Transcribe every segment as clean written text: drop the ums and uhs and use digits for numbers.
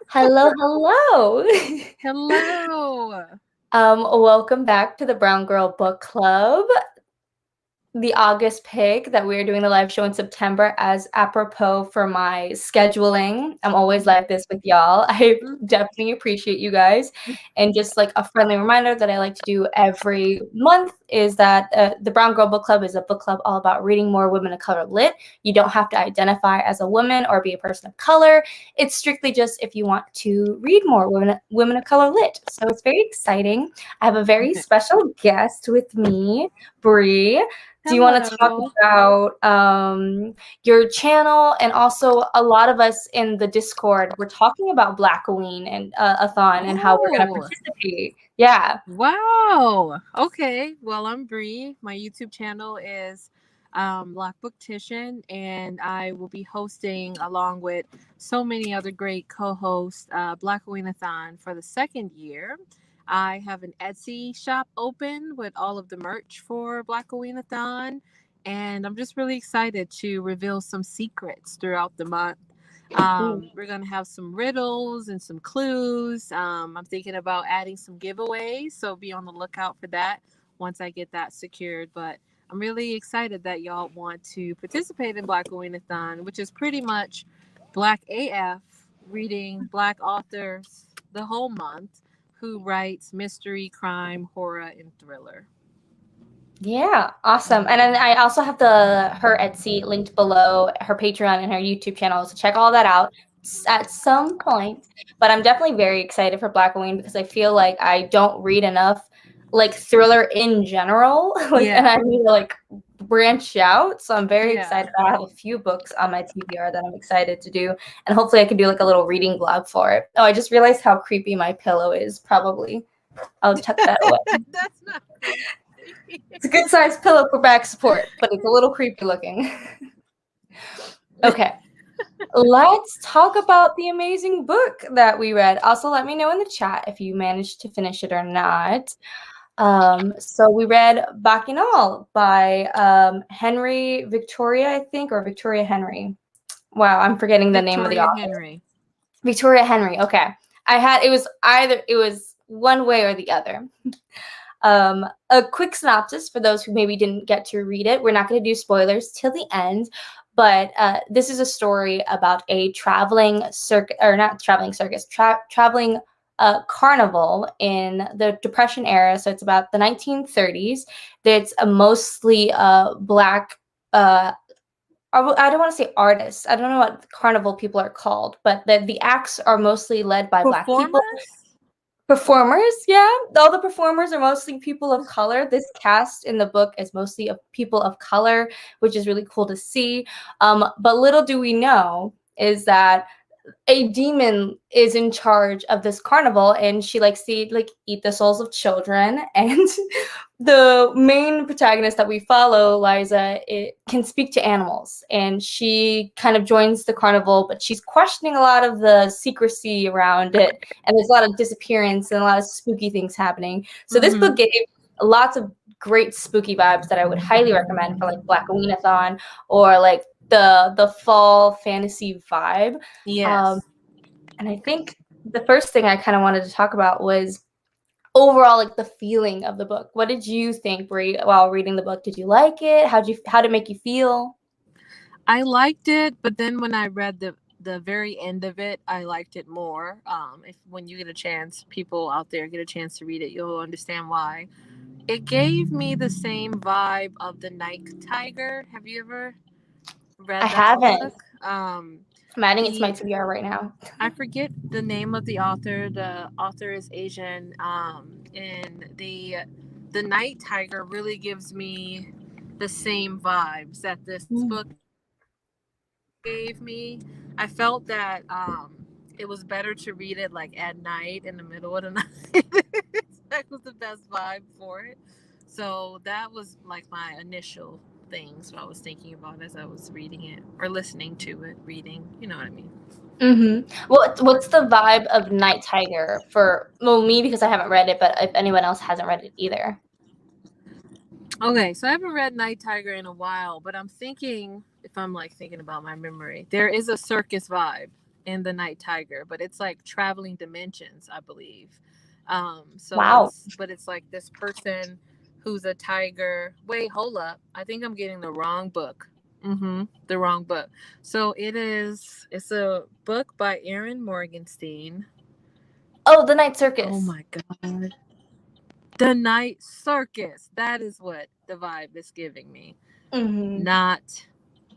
Hello, hello. Hello. Welcome back to the Brown Girl Book Club, the August pick that we're doing the live show in September as apropos for my scheduling. I'm always like this with y'all. I definitely appreciate you guys. And just like a friendly reminder that I like to do every month is that the Brown Girl Book Club is a book club all about reading more women of color lit. You don't have to identify as a woman or be a person of color. It's strictly just if you want to read more women of color lit. So it's very exciting. I have a very special guest with me, Bree. Do you want to talk Hello. about your channel? And also, a lot of us in the Discord, we're talking about Blackween and Athon and how we're going to Oh, participate. Yeah. wow. Okay. Well, I'm Bree. My YouTube channel is Black Booktician, and I will be hosting, along with so many other great co-hosts, Blackweenathon for the second year. I have an Etsy shop open with all of the merch for Blackweenathon, and I'm just really excited to reveal some secrets throughout the month. We're gonna have some riddles and some clues. I'm thinking about adding some giveaways, so be on the lookout for that once I get that secured. But I'm really excited that y'all want to participate in Black Weenathon, which is pretty much Black AF, reading Black authors the whole month who writes mystery, crime, horror, and thriller. Yeah, awesome. And then I also have her Etsy linked below, her Patreon and her YouTube channel. So check all that out at some point. But I'm definitely very excited for Blackwing because I feel like I don't read enough like thriller in general. Like, and Yeah, I need to like branch out. So I'm very yeah. excited. I have a few books on my TBR that I'm excited to do. And hopefully I can do like a little reading vlog for it. Oh, I just realized how creepy my pillow is, probably. I'll tuck that away. That's not creepy. It's a good sized pillow for back support, but it's a little creepy looking. Okay, let's talk about the amazing book that we read. Also, let me know in the chat if you managed to finish it or not. So we read Bacchanal by Henry Victoria, I think, or Victoria Henry. Wow, I'm forgetting the name of the Victoria author. Henry. Victoria Henry. Okay, it was one way or the other. A quick synopsis for those who maybe didn't get to read it. We're not going to do spoilers till the end, but this is a story about a traveling circus, or not traveling circus, traveling carnival in the Depression era. So it's about the 1930s. That's a mostly black. I don't want to say artists. I don't know what carnival people are called, but the acts are mostly led by black people. Performers? Performers, yeah. All the performers are mostly people of color. This cast in the book is mostly of people of color, which is really cool to see. But little do we know is that a demon is in charge of this carnival, and she likes to eat the souls of children. And the main protagonist that we follow, Liza, it can speak to animals, and she kind of joins the carnival, but she's questioning a lot of the secrecy around it, and there's a lot of disappearance and a lot of spooky things happening. So this book Mm-hmm. gave lots of great spooky vibes that I would highly recommend for like Blackweenathon or like the fall fantasy vibe. Um, Yes. and I think the first thing I kind of wanted to talk about was overall like the feeling of the book. What did you think, Brie, while reading the book? Did you like it? How did it make you feel? I liked it, but then when I read the very end of it, I liked it more. If when you get a chance, people out there get a chance to read it, you'll understand why. It gave me the same vibe of the Night Tiger. Have you ever I read that haven't. book? I'm adding it to my The TBR right now. I forget the name of the author. The author is Asian. And the Night Tiger really gives me the same vibes that this Mm. book gave me. I felt that it was better to read it like at night in the middle of the night. That was the best vibe for it. So that was like my initial things I was thinking about as I was reading it or listening to it, reading. You know what I mean? What's the vibe of Night Tiger for me because I haven't read it, but if anyone else hasn't read it either. Okay, so I haven't read Night Tiger in a while, but I'm thinking, if I'm like thinking about my memory, there is a circus vibe and the night tiger, but it's like traveling dimensions, I believe. So Wow. it's like this person who's a tiger. Wait, hold up. I think I'm getting the wrong book. The wrong book. So it's a book by Aaron Morgenstein. Oh, The Night Oh Circus. my God. The Night Circus. That is what the vibe is giving me. Hmm. Not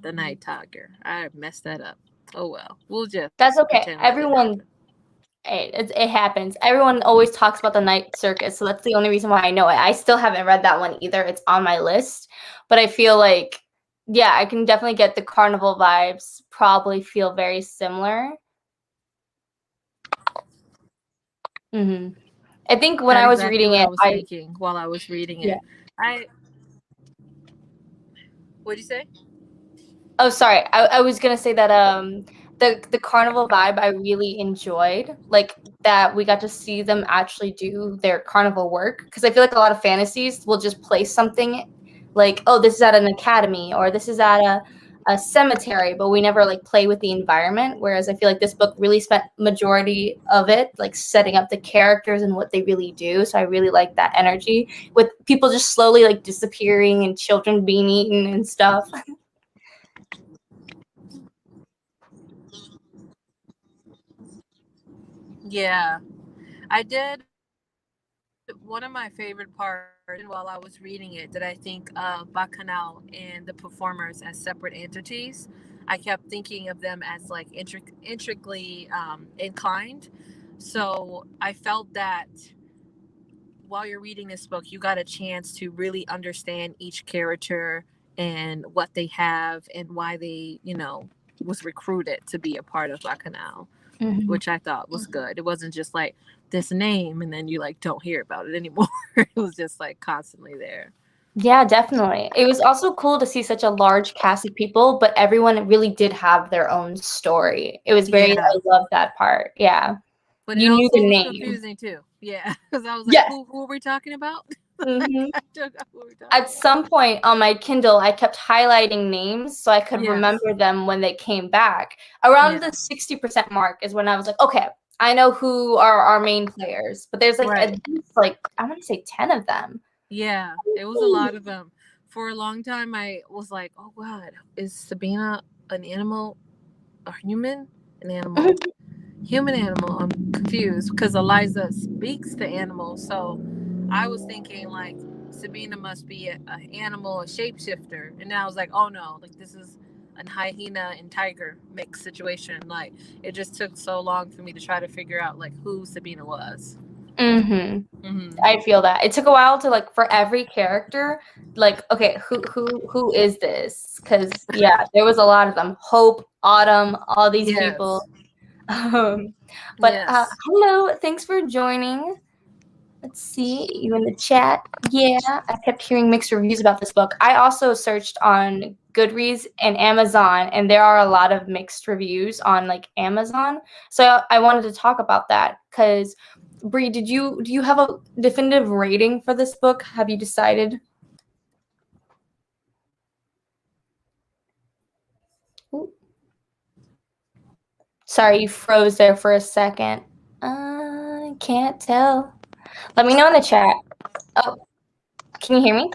the Night Tiger. I messed that up. Oh well. We'll just That's okay. pretend that didn't Everyone, happen. it happens. Everyone always talks about The Night Circus, so that's the only reason why I know it. I still haven't read that one either. It's on my list, but I feel like, yeah, I can definitely get the carnival vibes. Probably feel very similar. Hmm. I think when That I was exactly reading what I it, was thinking while I was reading yeah. it. I What'd you say? Oh, sorry. I was gonna say that the carnival vibe I really enjoyed, like that we got to see them actually do their carnival work, because I feel like a lot of fantasies will just place something like, oh, this is at an academy or this is at a cemetery, but we never like play with the environment. Whereas I feel like this book really spent majority of it like setting up the characters and what they really do. So I really like that energy with people just slowly like disappearing and children being eaten and stuff. Yeah. I did one of my favorite parts while I was reading it, did I think of Bacchanal and the performers as separate entities. I kept thinking of them as like intricately inclined. So I felt that while you're reading this book, you got a chance to really understand each character and what they have and why they, was recruited to be a part of Bacchanal, Mhm. which I thought was good. It wasn't just like this name and then you like don't hear about it anymore. It was just like constantly there. Yeah, definitely. It was also cool to see such a large cast of people, but everyone really did have their own story. It was very, Yeah. I love that part. Yeah. But it You knew the also was name. confusing too. Yeah. Because I was like, Yes. who are we talking about? Hmm. I don't know who we're talking At about. some point on my Kindle, I kept highlighting names so I could Yes. remember them when they came back. Around Yeah. the 60% mark is when I was like, okay, I know who are our main players. But there's like at Right. least like, I want to say 10 of them. Yeah. It was a lot of them. For a long time, I was like, oh God, is Sabina an animal or human? An animal. Human animal. I'm confused because Eliza speaks to animals. So I was thinking like Sabina must be an animal, a shapeshifter. And then I was like, oh no, like this is a hyena and tiger mix situation. Like it just took so long for me to try to figure out like who Sabina was. Hmm. Mm-hmm. I feel that. It took a while to like for every character, like, okay, who is this? Because yeah, there was a lot of them. Hope, Autumn, all these people. Yes. Um, but Yes. hello, thanks for joining. Let's see you in the chat. Yeah, I kept hearing mixed reviews about this book. I also searched on Goodreads and Amazon, and there are a lot of mixed reviews on like Amazon. So I wanted to talk about that because Bree, do you have a definitive rating for this book? Have you decided? Ooh, sorry, you froze there for a second. I can't tell. Let me know in the chat. Oh, can you hear me?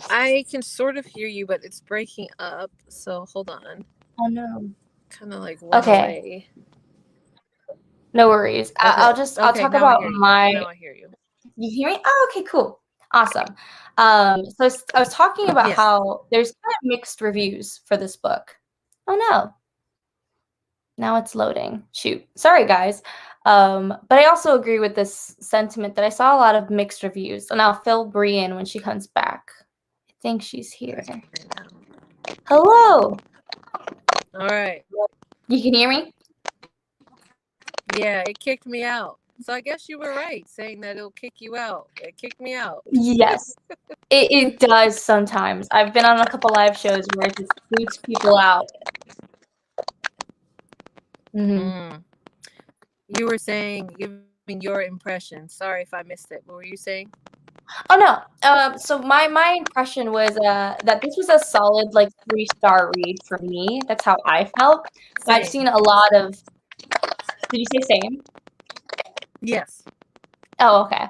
I can sort of hear you, but it's breaking up. So hold on. Oh no. Kind of like went Okay, away. no worries. Okay. I'll Okay. talk Now I about hear you. my. Now I hear you. You hear me? Oh, okay, cool, awesome. So I was talking about Yes. how there's kind of mixed reviews for this book. Oh no, now it's loading. Shoot, sorry guys. But I also agree with this sentiment that I saw a lot of mixed reviews, and I'll fill Bree in when she comes back. I think she's here. Hello. All right. You can hear me? Yeah, it kicked me out. So I guess you were right saying that it'll kick you out. It kicked me out. Yes. It does sometimes. I've been on a couple live shows where it just boots people out. Hmm. Mm. You were saying, giving your impression. Sorry if I missed it. What were you saying? Oh no. So my impression was that this was a solid like 3-star read for me. That's how I felt. But I've Same. seen a lot of. Did you say same? Yes. Oh, okay.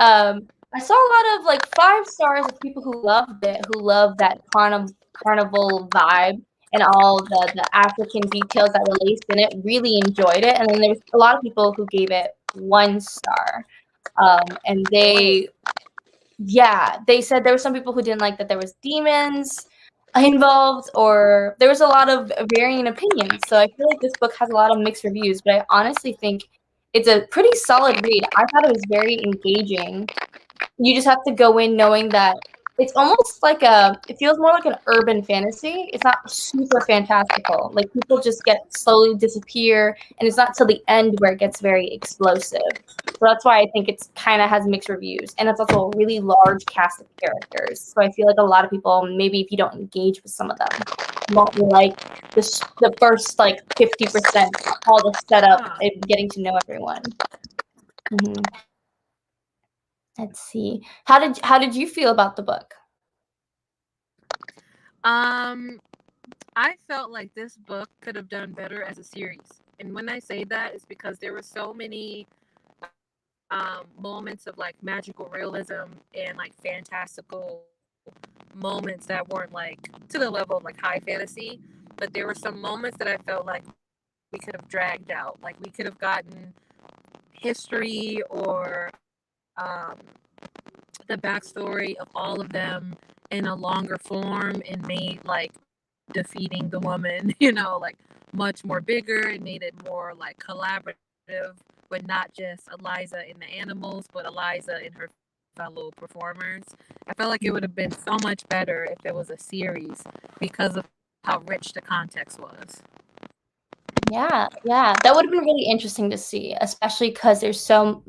I saw a lot of like 5 stars of people who loved it, who loved that carnival vibe and all the African details that were laced in it. Really enjoyed it, and then there's a lot of people who gave it 1 star. And Whoa. they said there were some people who didn't like that there was demons involved, or there was a lot of varying opinions. So I feel like this book has a lot of mixed reviews, but I honestly think it's a pretty solid read. I thought it was very engaging. You just have to go in knowing that it's almost like it feels more like an urban fantasy. It's not super fantastical. Like people just get slowly disappear, and it's not till the end where it gets very explosive. So that's why I think it's kind of has mixed reviews, and it's also a really large cast of characters. So I feel like a lot of people, maybe if you don't engage with some of them, won't like the first like 50%, all the setup Huh. and getting to know everyone. Mm-hmm. Let's see. How did you feel about the book? Um, I felt like this book could have done better as a series. And when I say that, it's because there were so many moments of like magical realism and like fantastical moments that weren't like to the level of like high fantasy. But there were some moments that I felt like we could have dragged out. Like we could have gotten history or the backstory of all of them in a longer form and made like defeating the woman, like much more bigger and made it more like collaborative with not just Eliza and the animals, but Eliza and her fellow performers. I felt like it would have been so much better if it was a series because of how rich the context was. Yeah, that would have been really interesting to see, especially because there's so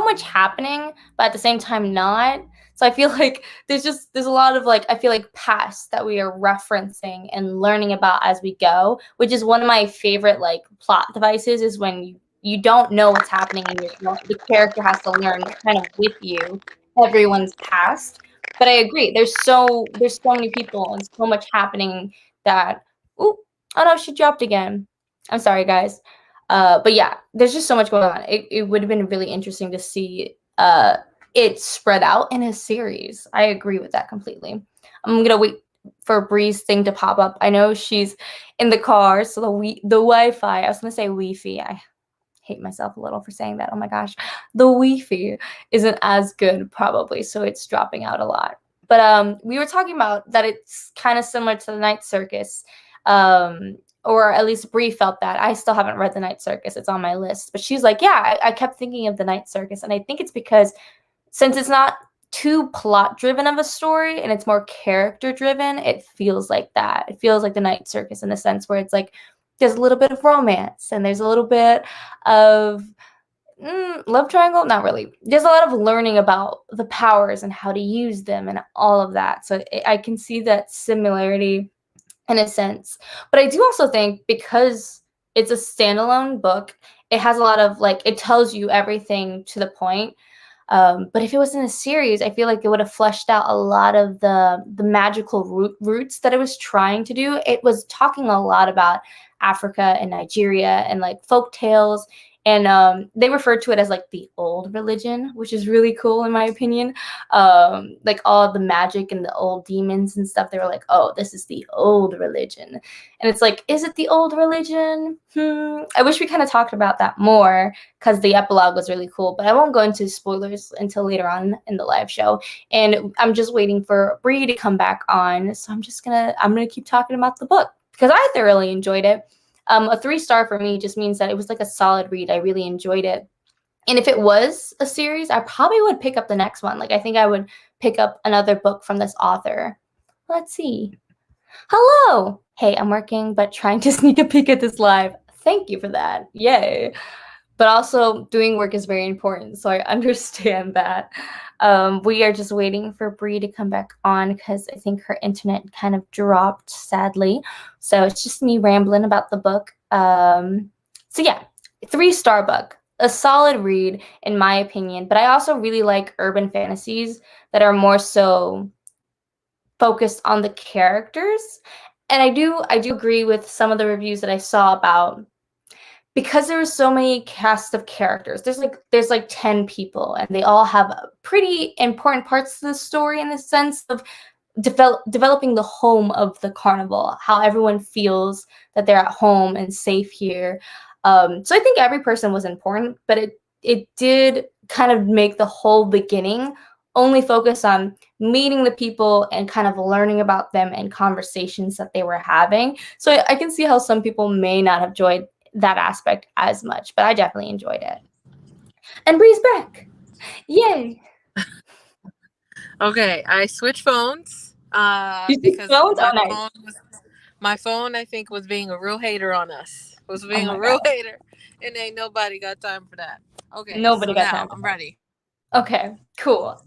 much happening, but at the same time not. So I feel like there's a lot of like I feel like past that we are referencing and learning about as we go, which is one of my favorite like plot devices is when you don't know what's happening and the character has to learn kind of with you everyone's past. But I agree, there's so many people and so much happening that. Ooh, oh no, she dropped again. I'm sorry, guys. But yeah, there's just so much going on. It would have been really interesting to see it spread out in a series. I agree with that completely. I'm gonna wait for Bree's thing to pop up. I know she's in the car, so the Wi-Fi. I was gonna say Wi-Fi. I hate myself a little for saying that. Oh my gosh, the Wi-Fi isn't as good probably, so it's dropping out a lot. But we were talking about that it's kind of similar to the Night Circus, or at least Bree felt that. I still haven't read the Night Circus; it's on my list. But she's like, yeah, I kept thinking of the Night Circus, and I think it's because since it's not too plot driven of a story and it's more character driven, it feels like that. It feels like the Night Circus in the sense where it's like there's a little bit of romance and there's a little bit of love triangle. Not really. There's a lot of learning about the powers and how to use them and all of that. So I can see that similarity in a sense. But I do also think because it's a standalone book, it has a lot of like it tells you everything to the point. But if it was in a series, I feel like it would have fleshed out a lot of the magical roots that it was trying to do. It was talking a lot about Africa and Nigeria and like folk tales. And they referred to it as like the old religion, which is really cool in my opinion. Like all the magic and the old demons and stuff. They were like, "Oh, this is the old religion," and it's like, is it the old religion? I wish we kind of talked about that more because the epilogue was really cool. But I won't go into spoilers until later on in the live show. And I'm just waiting for Bree to come back on. So I'm gonna keep talking about the book because I thoroughly enjoyed it. A 3-star for me just means that it was like a solid read. I really enjoyed it. And if it was a series, I probably would pick up the next one. Like I think I would pick up another book from this author. Let's see. Hello. Hey, I'm working, but trying to sneak a peek at this live. Thank you for that. Yay. But also, doing work is very important, so I understand that. We are just waiting for Bree to come back on because I think her internet kind of dropped, sadly. So it's just me rambling about the book. So yeah, 3-star book. a solid read in my opinion, but I also really like urban fantasies that are more so focused on the characters. And I do agree with some of the reviews that I saw about, because there were so many cast of characters. There's like 10 people and they all have pretty important parts to the story in the sense of developing the home of the carnival, how everyone feels that they're at home and safe here. So I think every person was important, but it did kind of make the whole beginning only focus on meeting the people and kind of learning about them and conversations that they were having. So I can see how some people may not have enjoyed that aspect as much, but I definitely enjoyed it. And Bree's back. Yay. Okay, I switched phones You see because phones? Oh, nice. my phone I think was being a real hater on us. Was Oh being my a real God. hater, and ain't nobody got time for that. Okay, so Nobody got now time for I'm that. ready. Okay, cool.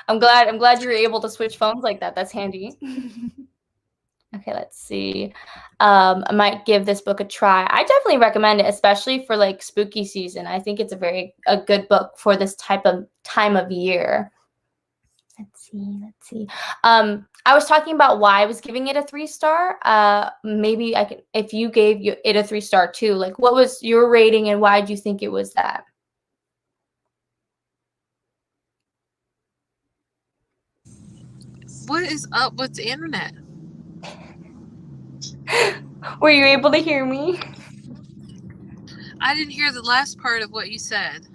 I'm glad you were able to switch phones like that. That's handy. Okay, let's see. I might give this book a try. I definitely recommend it, especially for like spooky season. I think it's a good book for this type of time of year. Let's see. I was talking about why I was giving it a 3-star. Maybe I can, if you gave it a 3-star too, like what was your rating and why did you think it was that? What is up with the internet? Were you able to hear me? I didn't hear the last part of what you said.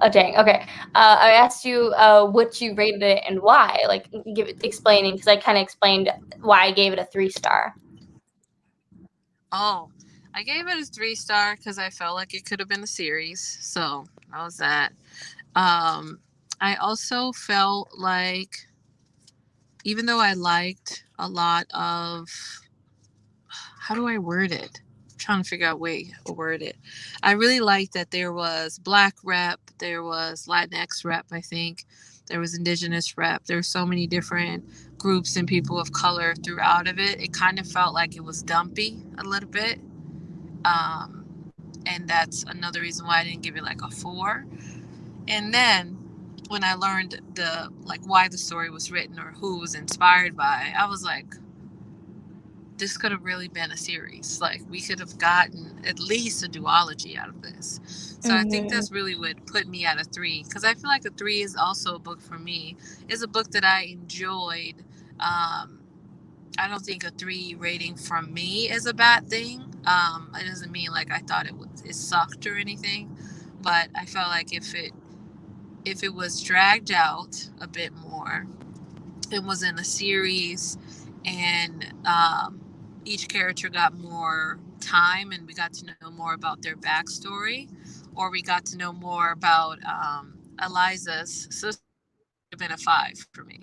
Oh dang. Okay. I asked you what you rated it and why. Like explaining because I kind of explained why I gave it a 3-star. Oh, I gave it a 3-star because I felt like it could have been a series. So that was that. I also felt like, even though I liked a lot of, how do I word it? I'm trying to figure out a way to word it. I really liked that there was Black rep, there was Latinx rep, I think. There was Indigenous rep. There were so many different groups and people of color throughout of it. It kind of felt like it was dumpy a little bit. And that's another reason why I didn't give it like a 4. And then when I learned the like why the story was written or who it was inspired by, I was like, this could have really been a series. Like we could have gotten at least a duology out of this. So I think Mm-hmm. that's really what put me at a 3, because I feel like a 3 is also a book for me. It's a book that I enjoyed. I don't think a 3 rating from me is a bad thing. It doesn't mean like I thought it sucked or anything, but I felt like if it was dragged out a bit more, it was in a series, and each character got more time and we got to know more about their backstory, or we got to know more about Eliza's sister, it would have been a 5 for me.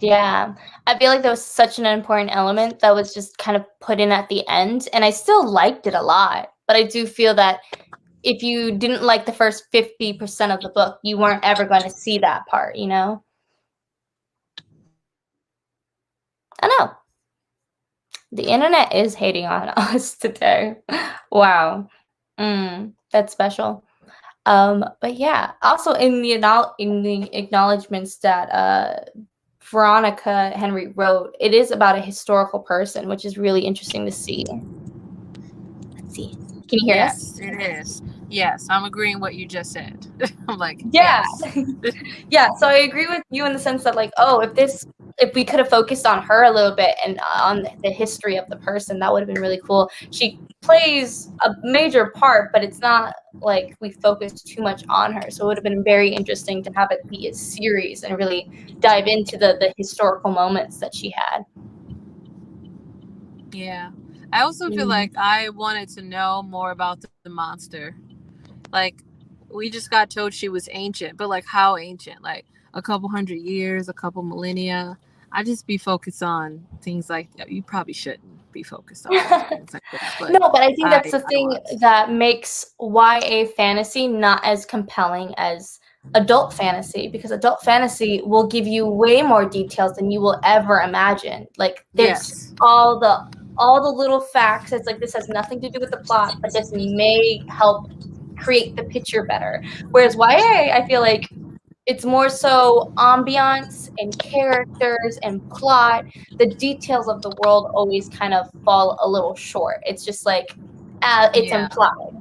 Yeah. I feel like that was such an important element that was just kind of put in at the end, and I still liked it a lot. But I do feel that if you didn't like the first 50% of the book, you weren't ever going to see that part, you know? I know. The internet is hating on us today. Wow. That's special. But yeah, also in the acknowledgments that Veronica Henry wrote, it is about a historical person, which is really interesting to see. Let's see. Can you hear us? Yes, it is. Yes, I'm agreeing what you just said. I'm like, Yeah. yes. Yeah, so I agree with you in the sense that like, oh, if we could have focused on her a little bit and on the history of the person, that would have been really cool. She plays a major part, but it's not like we focused too much on her. So it would have been very interesting to have it be a series and really dive into the historical moments that she had. Yeah. I also feel Mm. like I wanted to know more about the monster. Like, we just got told she was ancient, but like how ancient? Like a couple hundred years, a couple millennia. I just be focused on things like that. You probably shouldn't be focused on things like that, but No, but I think that's the I thing was. that makes YA fantasy not as compelling as adult fantasy, because adult fantasy will give you way more details than you will ever imagine. Like there's Yes. all the little facts. It's like this has nothing to do with the plot, but this may help create the picture better. Whereas YA, I feel like it's more so ambiance and characters and plot. The details of the world always kind of fall a little short. It's just like it's Yeah. implied.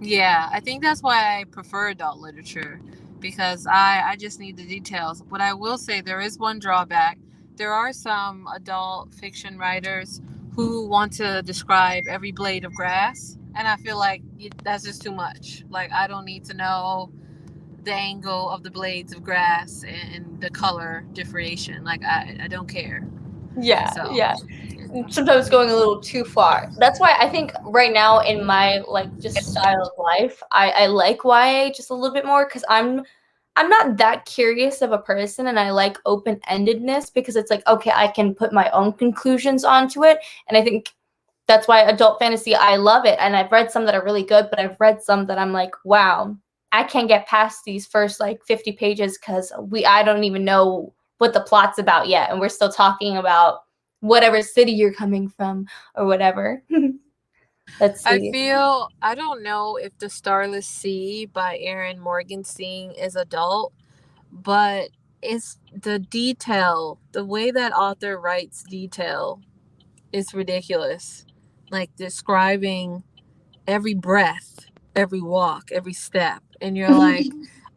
Yeah, I think that's why I prefer adult literature, because I just need the details. But I will say there is one drawback. There are some adult fiction writers who want to describe every blade of grass, and I feel like that's just too much. Like, I don't need to know the angle of the blades of grass and the color differentiation. Like, I don't care. Yeah, So, yeah. Sometimes going a little too far. That's why I think right now in my like just style of life, I like YA just a little bit more because I'm not that curious of a person, and I like open-endedness because it's like, okay, I can put my own conclusions onto it. And I think that's why adult fantasy, I love it. And I've read some that are really good, but I've read some that I'm like, wow, I can't get past these first like 50 pages because I don't even know what the plot's about yet. And we're still talking about whatever city you're coming from or whatever. Let's see. I don't know if The Starless Sea by Erin Morgenstein is adult, but it's the detail, the way that author writes detail is ridiculous. Like, describing every breath, every walk, every step. And you're like,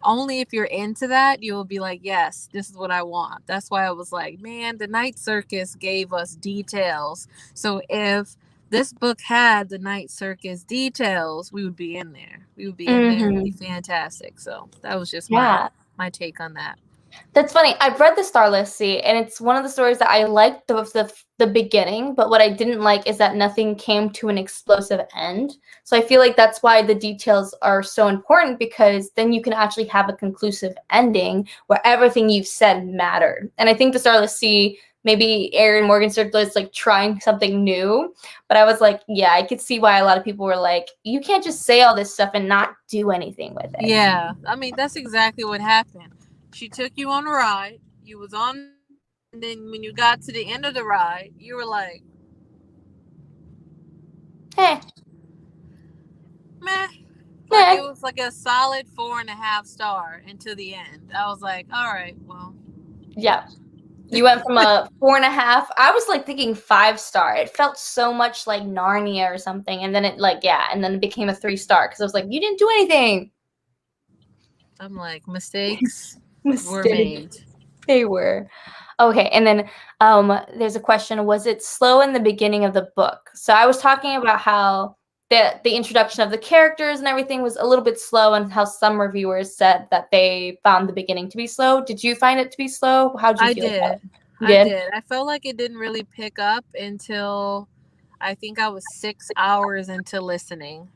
only if you're into that, you'll be like, yes, this is what I want. That's why I was like, man, the Night Circus gave us details. So if this book had the Night Circus details, we would be in there. We would be in there. It would be fantastic. So that was just Yeah. my take on that. That's funny. I've read The Starless Sea, and it's one of the stories that I liked the beginning, but what I didn't like is that nothing came to an explosive end. So I feel like that's why the details are so important, because then you can actually have a conclusive ending where everything you've said mattered. And I think The Starless Sea, maybe Erin Morgenstern was like trying something new, but I was like, yeah, I could see why a lot of people were like, you can't just say all this stuff and not do anything with it. Yeah, I mean, that's exactly what happened. She took you on a ride. You was on the ride, and then when you got to the end of the ride, you were like, Hey, meh. Like, eh. it was like a solid 4.5 star until the end. I was like, all right, well, Yeah. You went from a 4.5. I was like thinking 5 star. It felt so much like Narnia or something. And then it like, yeah, and then it became a 3 star because I was like, you didn't do anything. I'm like, mistakes were Mistake. made. They were. Okay, and then there's a question, was it slow in the beginning of the book? So I was talking about how the introduction of the characters and everything was a little bit slow, and how some reviewers said that they found the beginning to be slow. Did you find it to be slow? How did you I feel about did. it? You I did? did. I felt like it didn't really pick up until I think I was 6 hours into listening.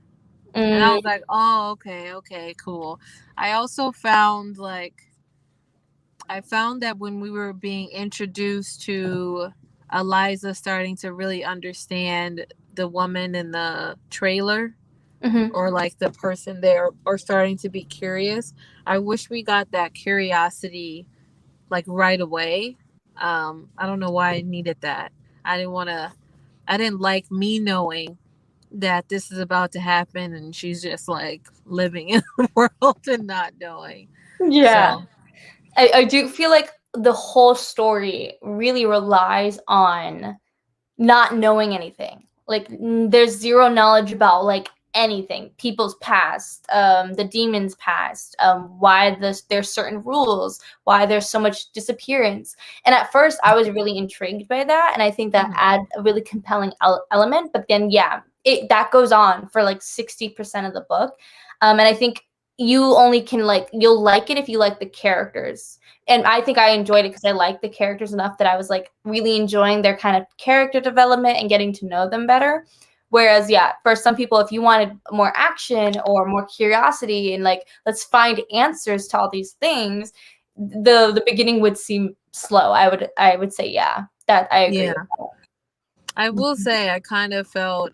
And I Mm, was like, oh, okay, okay, cool. I also found that when we were being introduced to Eliza starting to really understand the woman in the trailer, mhm. or like the person there, or starting to be curious, I wish we got that curiosity like right away. I don't know why I needed that. I didn't want to, I didn't like me knowing that this is about to happen and she's just like living in the world and not knowing. Yeah. So, I do feel like the whole story really relies on not knowing anything. Like there's zero knowledge about like anything, people's past, the demons' past, why there's certain rules, why there's so much disappearance. And at first, I was really intrigued by that, and I think that mhm. adds a really compelling element. But then, yeah, it that goes on for like 60% of the book, and I think you only can like you'll like it if you like the characters. And I think I enjoyed it because I liked the characters enough that I was like really enjoying their kind of character development and getting to know them better. Whereas, yeah, for some people, if you wanted more action or more curiosity and like let's find answers to all these things, the beginning would seem slow. I would say, yeah, that I agree Yeah. with I that. will say I kind of felt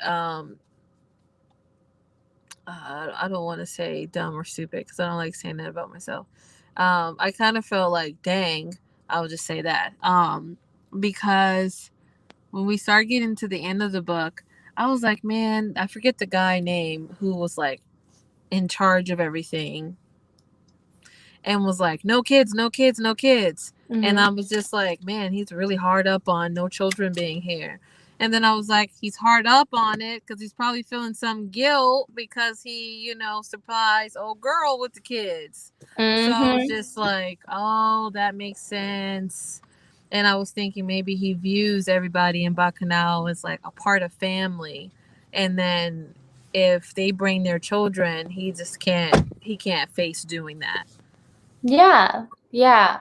I don't want to say dumb or stupid because I don't like saying that about myself. I kind of felt like, dang, I would just say that. Because when we start getting to the end of the book, I was like, man, I forget the guy name who was like in charge of everything and was like, no kids, no kids, no kids. And I was just like, man, he's really hard up on no children being here. And then I was like, he's hard up on it because he's probably feeling some guilt because he, surprised old girl with the kids. So I was just like, oh, that makes sense. And I was thinking maybe he views everybody in Bacchanal as like a part of family. And then if they bring their children, he can't face doing that. Yeah, yeah.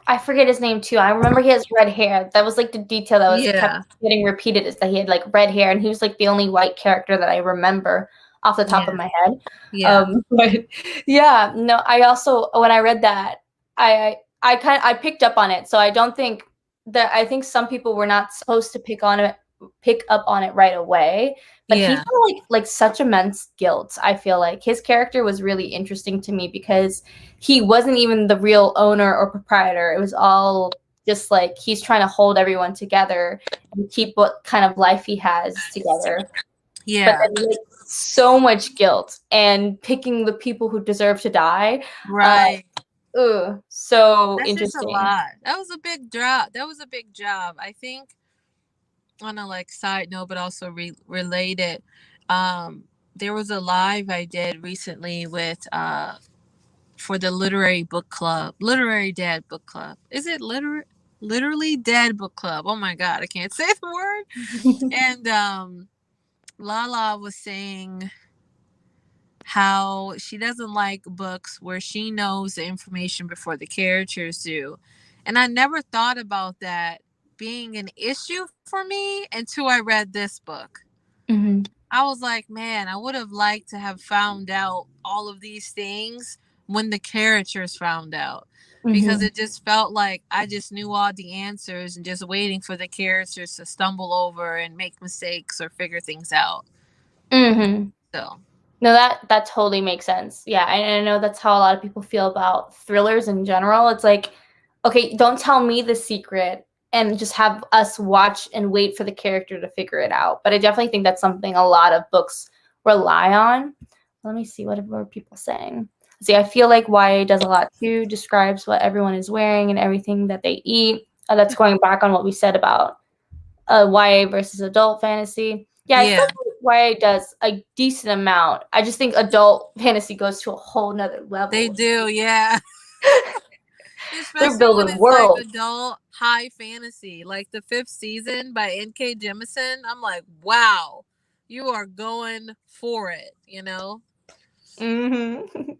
I forget his name too. I remember he has red hair. That was like the detail that was kept Yeah. getting repeated, is that he had like red hair, and he was like the only white character that I remember off the top of Yeah. my head. Yeah. But yeah, no, I also, when I read that, I picked up on it. So I don't think that, I think some people were not supposed to pick up on it right away. But he Yeah. felt like such immense guilt. I feel like his character was really interesting to me because he wasn't even the real owner or proprietor. It was all just like he's trying to hold everyone together and keep what kind of life he has together. But Yeah. then like, so much guilt and picking the people who deserve to die. Right. So That's just a interesting. lot. That was a big drop. That was a big job. I think on a like side note, but also related. Um, there was a live I did recently with for the literary dad book club. Is it literally dad book club? Oh my god, I can't say the word. And Lala was saying how she doesn't like books where she knows the information before the characters do. And I never thought about that being an issue for me until I read this book. Mm-hmm. I was like, man, I would have liked to have found out all of these things when the characters found out. Because Mm-hmm. it just felt like I just knew all the answers and just waiting for the characters to stumble over and make mistakes or figure things out. Mm-hmm. So, No, that totally makes sense. Yeah, I know that's how a lot of people feel about thrillers in general. It's like, okay, don't tell me the secret and just have us watch and wait for the character to figure it out. But I definitely think that's something a lot of books rely on. Let me see, what are people saying? See, I feel like YA does a lot too, describes what everyone is wearing and everything that they eat. That's going back on what we said about YA versus adult fantasy. Yeah, I still yeah, think YA does a decent amount. I just think adult fantasy goes to a whole nother they level. do. Yeah. They're Especially when building it's like worlds. adult high fantasy, like the fifth season by N.K. Jemisin. I'm like, wow, you are going for it, you know? Mm-hmm.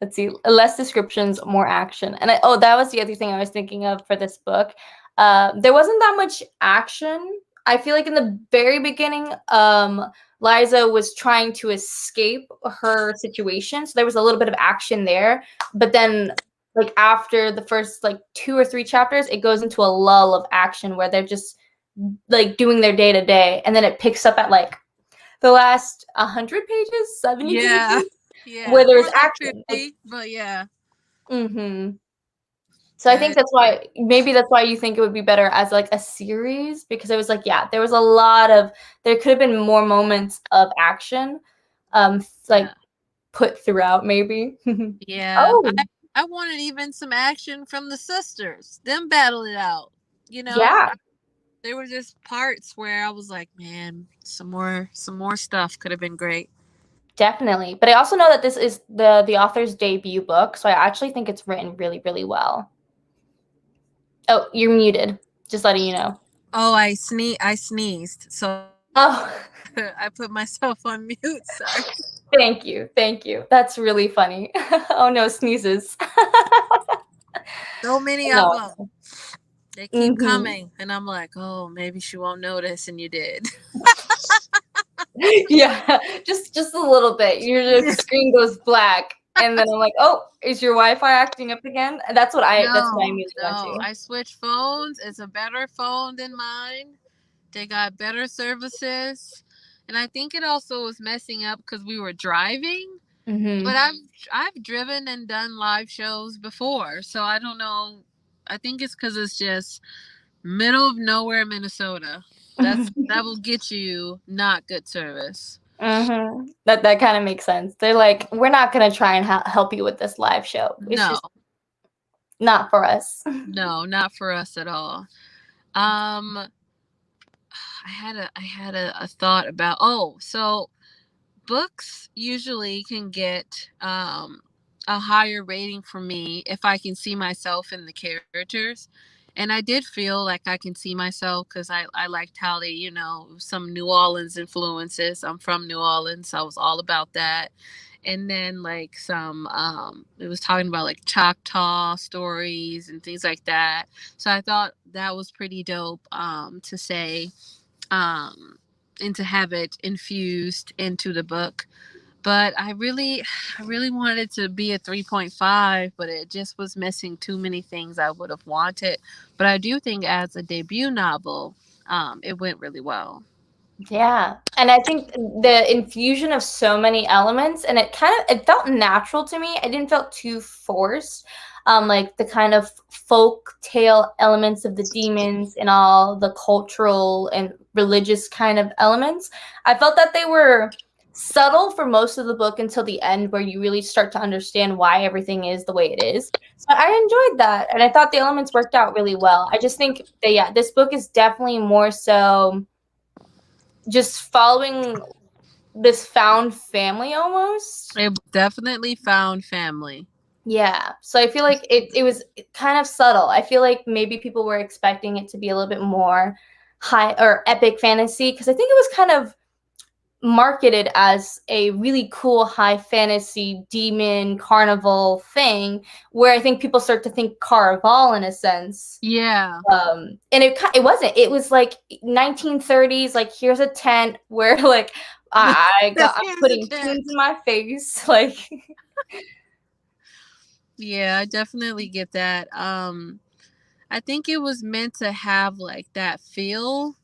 Let's see. Less descriptions, more action. And that was the other thing I was thinking of for this book. There wasn't that much action. I feel like in the very beginning, Liza was trying to escape her situation, so there was a little bit of action there. But then, like after the first like 2 or 3 chapters, it goes into a lull of action where they're just like doing their day to day, and then it picks up at like the last 100 pages, 70 Yeah. pages Yeah. where More there's like action. Like, 50, but yeah. so I think That, that's why you think it would be better as like a series, because it was like, yeah, there was a lot of, there could have been more moments of action, like yeah. put throughout maybe. Yeah. Oh, I wanted even some action from the sisters. Them battle it out. You know? yeah, There were just parts where I was like, man, some more stuff could have been great. definitely. But I also know that this is the author's debut book, so I actually think it's written really, really well. Oh, you're muted. Just letting you know. Oh, I sneezed. So Oh, I put myself on mute. Sorry. thank you. Thank you. That's really funny. Oh no, sneezes. So many of No. them. They keep Hmm. coming, and I'm like, oh, maybe she won't notice, and you did. Yeah, just a little bit. Your screen goes black, and then I'm like, "Oh, is your Wi-Fi acting up again?" And that's what I No, immediately went no. to. I switched phones. It's a better phone than mine. They got better services, and I think it also was messing up because we were driving. But Hmm. I've driven and done live shows before, so I don't know. I think it's because it's just middle of nowhere, Minnesota. That will get you not good service. That kind of makes sense. They're like, we're not gonna try and help you with this live show. It's No, just not for us. no, not for us at all. Um, I had a thought about, so books usually can get a higher rating for me if I can see myself in the characters. And I did feel like I can see myself because I liked how they, some New Orleans influences. I'm from New Orleans, so I was all about that. And then like some it was talking about like Choctaw stories and things like that. So I thought that was pretty dope to say um, and to have it infused into the book. But I really wanted it to be a 3.5, but it just was missing too many things I would have wanted. But I do think as a debut novel, it went really well. Yeah. And I think the infusion of so many elements, and it felt natural to me. I didn't feel too forced. Like the kind of folk tale elements of the demons and all the cultural and religious kind of elements. I felt that they were subtle for most of the book until the end, where you really start to understand why everything is the way it is. So I enjoyed that, and I thought the elements worked out really well. I just think that, yeah, this book is definitely more so just following this found family almost. It definitely found family. Yeah. So I feel like it was kind of subtle. I feel like maybe people were expecting it to be a little bit more high or epic fantasy, because I think it was kind of marketed as a really cool high fantasy demon carnival thing, where I think people start to think Caraval in a sense. Yeah. And it wasn't. It was like 1930s. Like, here's a tent where like I'm Here's a putting tent. tunes in my face. Like, Yeah, I definitely get that. I think it was meant to have like that feel.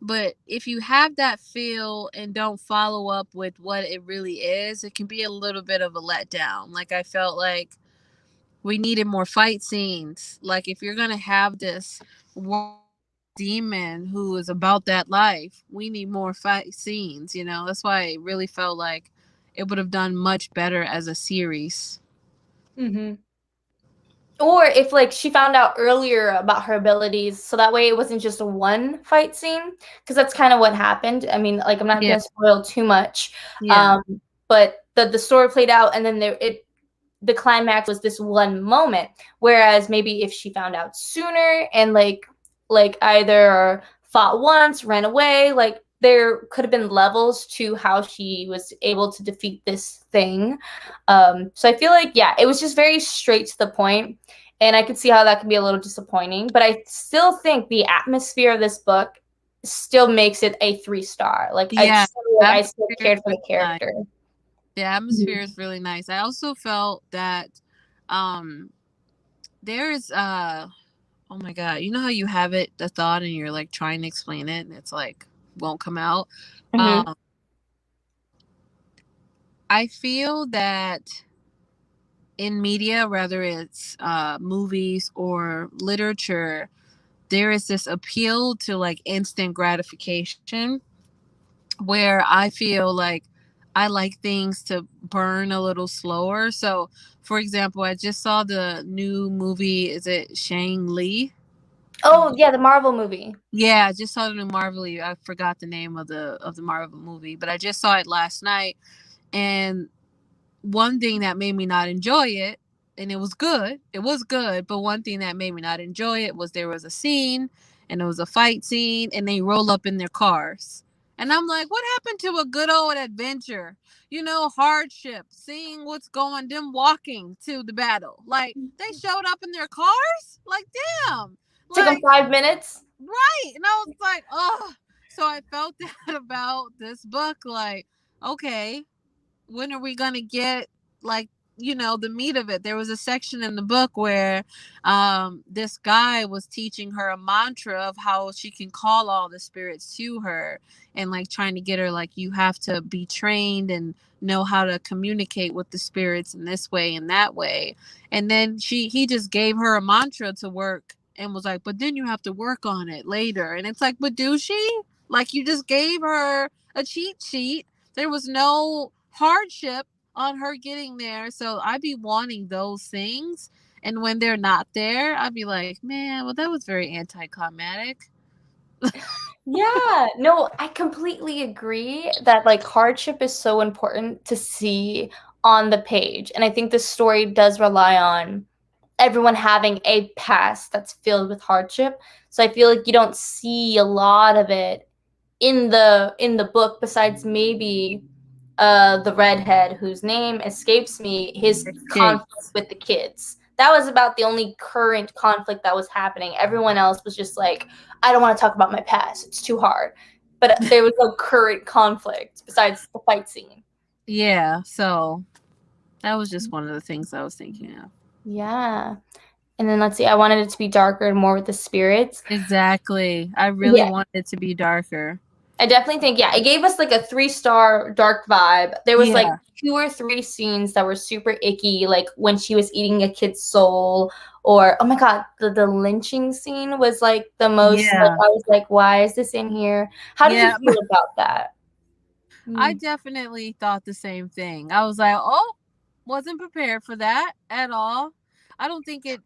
But if you have that feel and don't follow up with what it really is, it can be a little bit of a letdown. Like I felt like we needed more fight scenes. Like if you're gonna have this demon who is about that life, we need more fight scenes. That's why it really felt like it would have done much better as a series. hmm or if like she found out earlier about her abilities, so that way it wasn't just a one fight scene, because that's kind of what happened. I mean, like, I'm not Yeah, going to spoil too much, yeah, but the story played out, and then the climax was this one moment. Whereas maybe if she found out sooner and like either fought once, ran away, like there could have been levels to how she was able to defeat this thing. So I feel like, yeah, it was just very straight to the point, and I could see how that could be a little disappointing. But I still think the atmosphere of this book still makes it a 3 star. Like, yeah. I still Atmosphere is cared for really the nice. character. The atmosphere is really nice. I also felt that um there's oh my god, you know how you have it the thought and you're like trying to explain it and it's like won't come out. Mm-hmm. Um I feel that in media, whether it's movies or literature, there is this appeal to like instant gratification where I feel like I like things to burn a little slower. So, for example, I just saw the new movie. Is it Shang-Li? Oh yeah, the Marvel movie. Yeah, I just saw the new Marvel. I forgot the name of the Marvel movie, but I just saw it last night. And one thing that made me not enjoy it, and it was good, but one thing that made me not enjoy it was there was a scene, and it was a fight scene, and they roll up in their cars. And I'm like, what happened to a good old adventure? Hardship, seeing what's going, them walking to the battle. Like, they showed up in their cars? Like, damn. Took them Like, 5 minutes. right. And I was like, oh. So I felt that about this book. Like, okay, when are we going to get like the meat of it? There was a section in the book where this guy was teaching her a mantra of how she can call all the spirits to her, and like trying to get her like, you have to be trained and know how to communicate with the spirits in this way and that way. And then he just gave her a mantra to work and was like, but then you have to work on it later. And it's like, but do she? Like, you just gave her a cheat sheet There was no hardship on her getting there. So I'd be wanting those things. And when they're not there, I'd be like, man, well, that was very anticlimactic. Yeah, no, I completely agree that like hardship is so important to see on the page. And I think the story does rely on everyone having a past that's filled with hardship. So I feel like you don't see a lot of it in the book besides maybe the redhead whose name escapes me, his conflict Escapes. with the kids. That was about the only current conflict that was happening. Everyone else was just like, I don't want to talk about my past. It's too hard. But there was no current conflict besides the fight scene. Yeah. So that was just one of the things I was thinking of. Yeah. And then let's see, I wanted it to be darker and more with the spirits. Exactly. I really Yeah. wanted it to be darker. I definitely think, yeah, it gave us like a 3-star dark vibe. There was like Yeah. 2 or 3 scenes that were super icky, like when she was eating a kid's soul, or oh my god, the lynching scene was like the most like Yeah. I was like, why is this in here? How did you Yeah. feel about that? I Mm. definitely thought the same thing. I was like, "Oh, wasn't prepared for that at all." I don't think it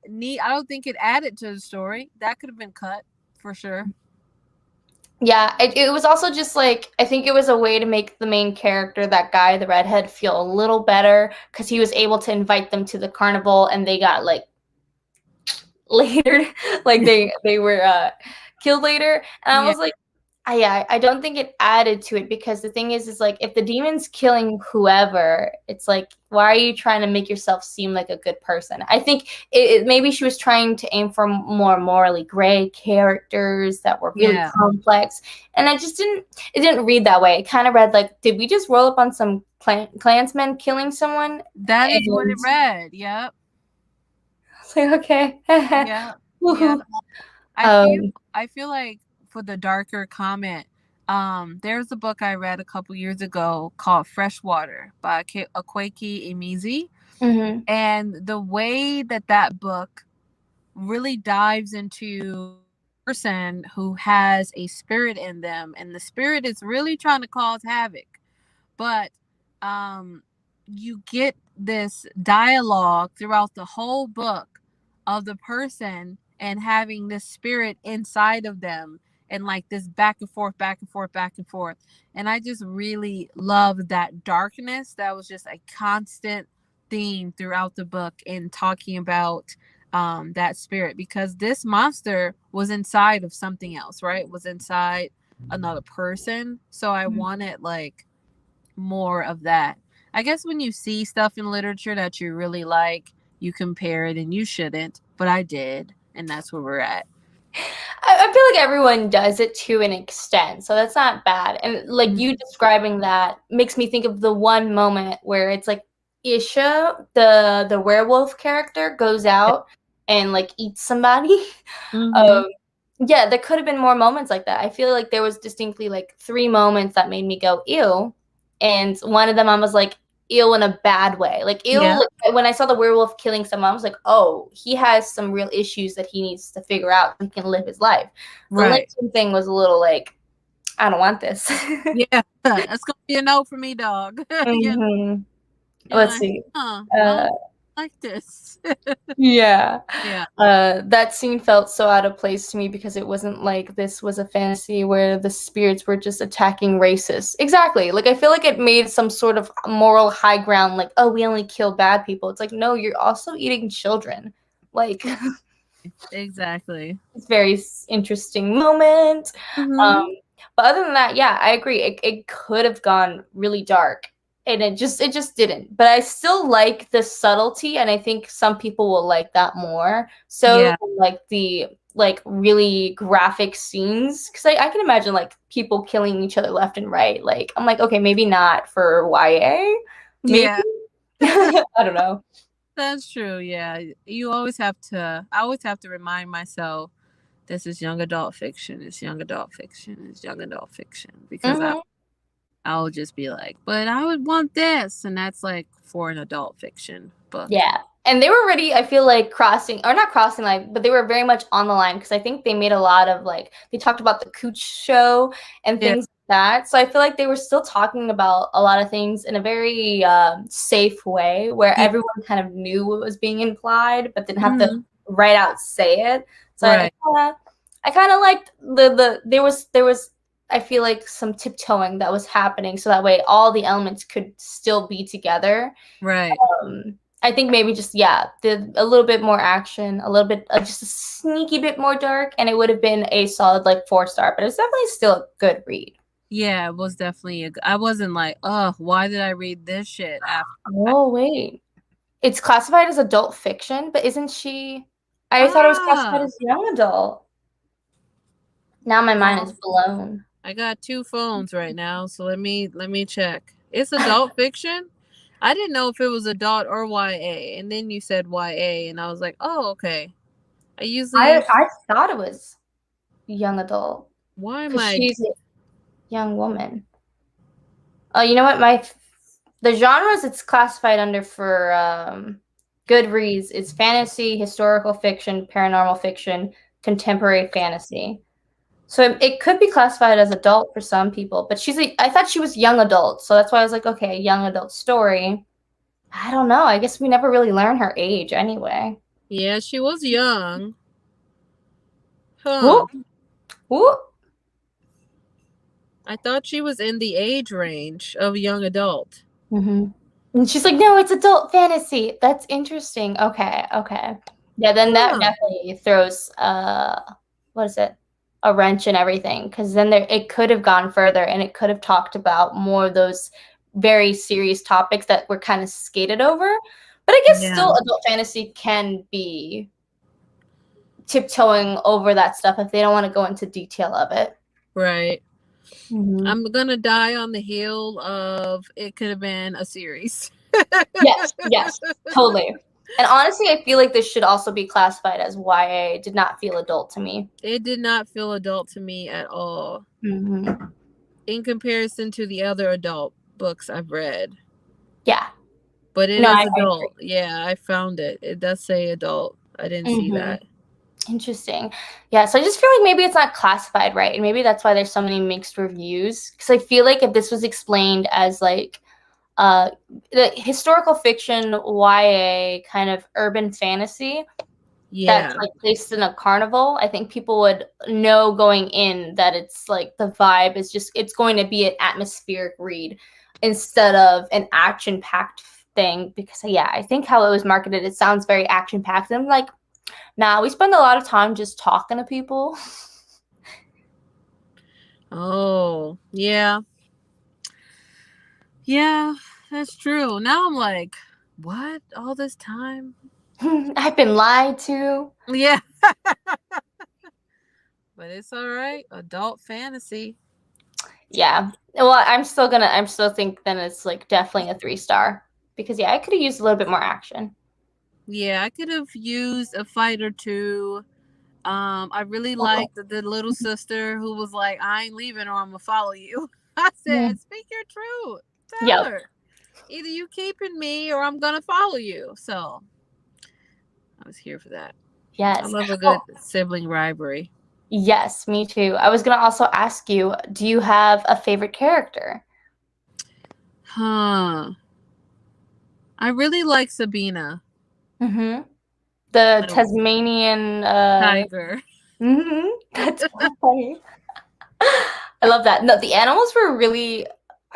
added to the story. That could have been cut for sure. Yeah, it was also just like I think it was a way to make the main character, that guy, the redhead, feel a little better because he was able to invite them to the carnival and they got like later, like they were killed later, and I Yeah. was like, I don't think it added to it because the thing is like if the demon's killing whoever, it's like why are you trying to make yourself seem like a good person? I think maybe she was trying to aim for more morally gray characters that were really Yeah. complex, and I just didn't. It didn't read that way. It kind of read like, did we just roll up on some Klansmen killing someone? That is what it And read. Yep. it's like okay, Yeah. Yeah. woohoo. I feel Um, I feel like for the darker comment, there's a book I read a couple years ago called Freshwater by Akwaeke Emezi, mhm. and the way that that book really dives into a person who has a spirit in them, and the spirit is really trying to cause havoc, but um you get this dialogue throughout the whole book of the person and having this spirit inside of them, and like this back and forth, back and forth, back and forth. And I just really love that darkness that was just a constant theme throughout the book in talking about that spirit, because this monster was inside of something else, right? Was inside another person. So I wanted like more of that. I guess when you see stuff in literature that you really like, you compare it, and you shouldn't, but I did, and that's where we're at. I feel like everyone does it to an extent, so that's not bad. And like you describing that makes me think of the one moment where it's like Isha, the werewolf character, goes out and like eats somebody. Mm-hmm. Um, yeah, there could have been more moments like that. I feel like there was distinctly like 3 moments that made me go ew, and one of them I was like ew in a bad way. Like ew, Yeah. like, when I saw the werewolf killing someone, I was like, oh, he has some real issues that he needs to figure out so he can live his life. The Right. lynching thing was a little like, I don't want this. Yeah. That's gonna be a no for me, dog. you know, Mhm. you're Let's like, see. I Uh, don't like this. yeah. Yeah. That scene felt so out of place to me because it wasn't like this was a fantasy where the spirits were just attacking racists. Exactly. Like, I feel like it made some sort of moral high ground, like, oh, we only kill bad people. It's like, no, you're also eating children. Like, Exactly. it's a very interesting moment. Um, Mm-hmm. but other than that, yeah, I agree. It could have gone really dark, and it just didn't. But I still like the subtlety, and I think some people will like that more. So Yeah. like the like really graphic scenes, because I can imagine like people killing each other left and right. Like I'm like, okay, maybe not for YA, maybe. Yeah. I don't know. That's true. Yeah. You always have to, I always have to remind myself, this is young adult fiction. It's young adult fiction. It's young adult fiction. Because Hmm. I'll just be like, but I would want this. And that's like for an adult fiction book. Yeah. And they were already, I feel like, not crossing line, but they were very much on the line because I think they made a lot of like, they talked about the Cooch show and Yeah. things like that. So I feel like they were still talking about a lot of things in a very safe way where Yeah. everyone kind of knew what was being implied, but didn't have to Mhm. right out say it. So Right. I kind of liked there was I feel like some tiptoeing that was happening so that way all the elements could still be together. Right. I think maybe just a little bit more action, a little bit just a sneaky bit more dark, and it would have been a solid like 4-star. But it's definitely still a good read. Yeah, it was definitely I wasn't like, oh, why did I read this shit after? Oh wait, it's classified as adult fiction, but isn't she? I thought it was classified Ah, as young adult. Now my mind is well, blown. I got two phones right now, so let me check. It's adult fiction. I didn't know if it was adult or YA, and then you said YA, and I was like, oh, okay. I usually I thought it was young adult why am because I? she's a young woman. Oh, you know what? The genres it's classified under for Goodreads is fantasy, historical fiction, paranormal fiction, contemporary fantasy. So it could be classified as adult for some people, but I thought she was young adult, so that's why I was like, okay, young adult story. I don't know. I guess we never really learn her age anyway. Yeah, she was young, huh? Ooh, ooh. I thought she was in the age range of young adult. Mm-hmm. And she's like, no, it's adult fantasy. That's interesting. Okay, okay. Yeah, then that Huh. definitely throws what is it? A wrench in everything. Because then it could have gone further and it could have talked about more of those very serious topics that were kind of skated over. But I guess Yeah. still adult fantasy can be tiptoeing over that stuff if they don't want to go into detail of it. Right. Mm-hmm. I'm gonna die on the hill of it could have been a series. Yes, yes, totally. And honestly, I feel like this should also be classified as YA. It did not feel adult to me. It did not feel adult to me at all Mm-hmm. in comparison to the other adult books I've read. Yeah. But it No, is I adult. Yeah, I found it. It does say adult. I didn't agree. see Mm-hmm. that. Interesting. Yeah, so I just feel like maybe it's not classified right, and maybe that's why there's so many mixed reviews. Because I feel like if this was explained as like uh the historical fiction, YA, kind of urban fantasy, that's Yeah. like placed in a carnival, I think people would know going in that it's like the vibe is just it's going to be an atmospheric read instead of an action packed thing. Because yeah, I think how it was marketed, it sounds very action packed. I'm like, nah, we spend a lot of time just talking to people. Oh, yeah. Yeah, that's true. Now I'm like, what? All this time? I've been lied to. Yeah. But it's all right. Adult fantasy. Yeah. Well, I'm still think then it's like definitely a 3-star because yeah, I could have used a little bit more action. Yeah, I could have used a fight or two. I really Oh. liked the little sister who was like, I ain't leaving or I'm gonna follow you. I Yeah. said, speak your truth. Tell Yep. her. Either you keeping me or I'm gonna follow you. So I was here for that. I Yes. love a good Oh, sibling rivalry. yes, me too. I was gonna also ask you, do you have a favorite character? Huh. I really like Sabina. Mm-hmm. The The Tasmanian tiger. that's so funny. I love that. No, the animals were really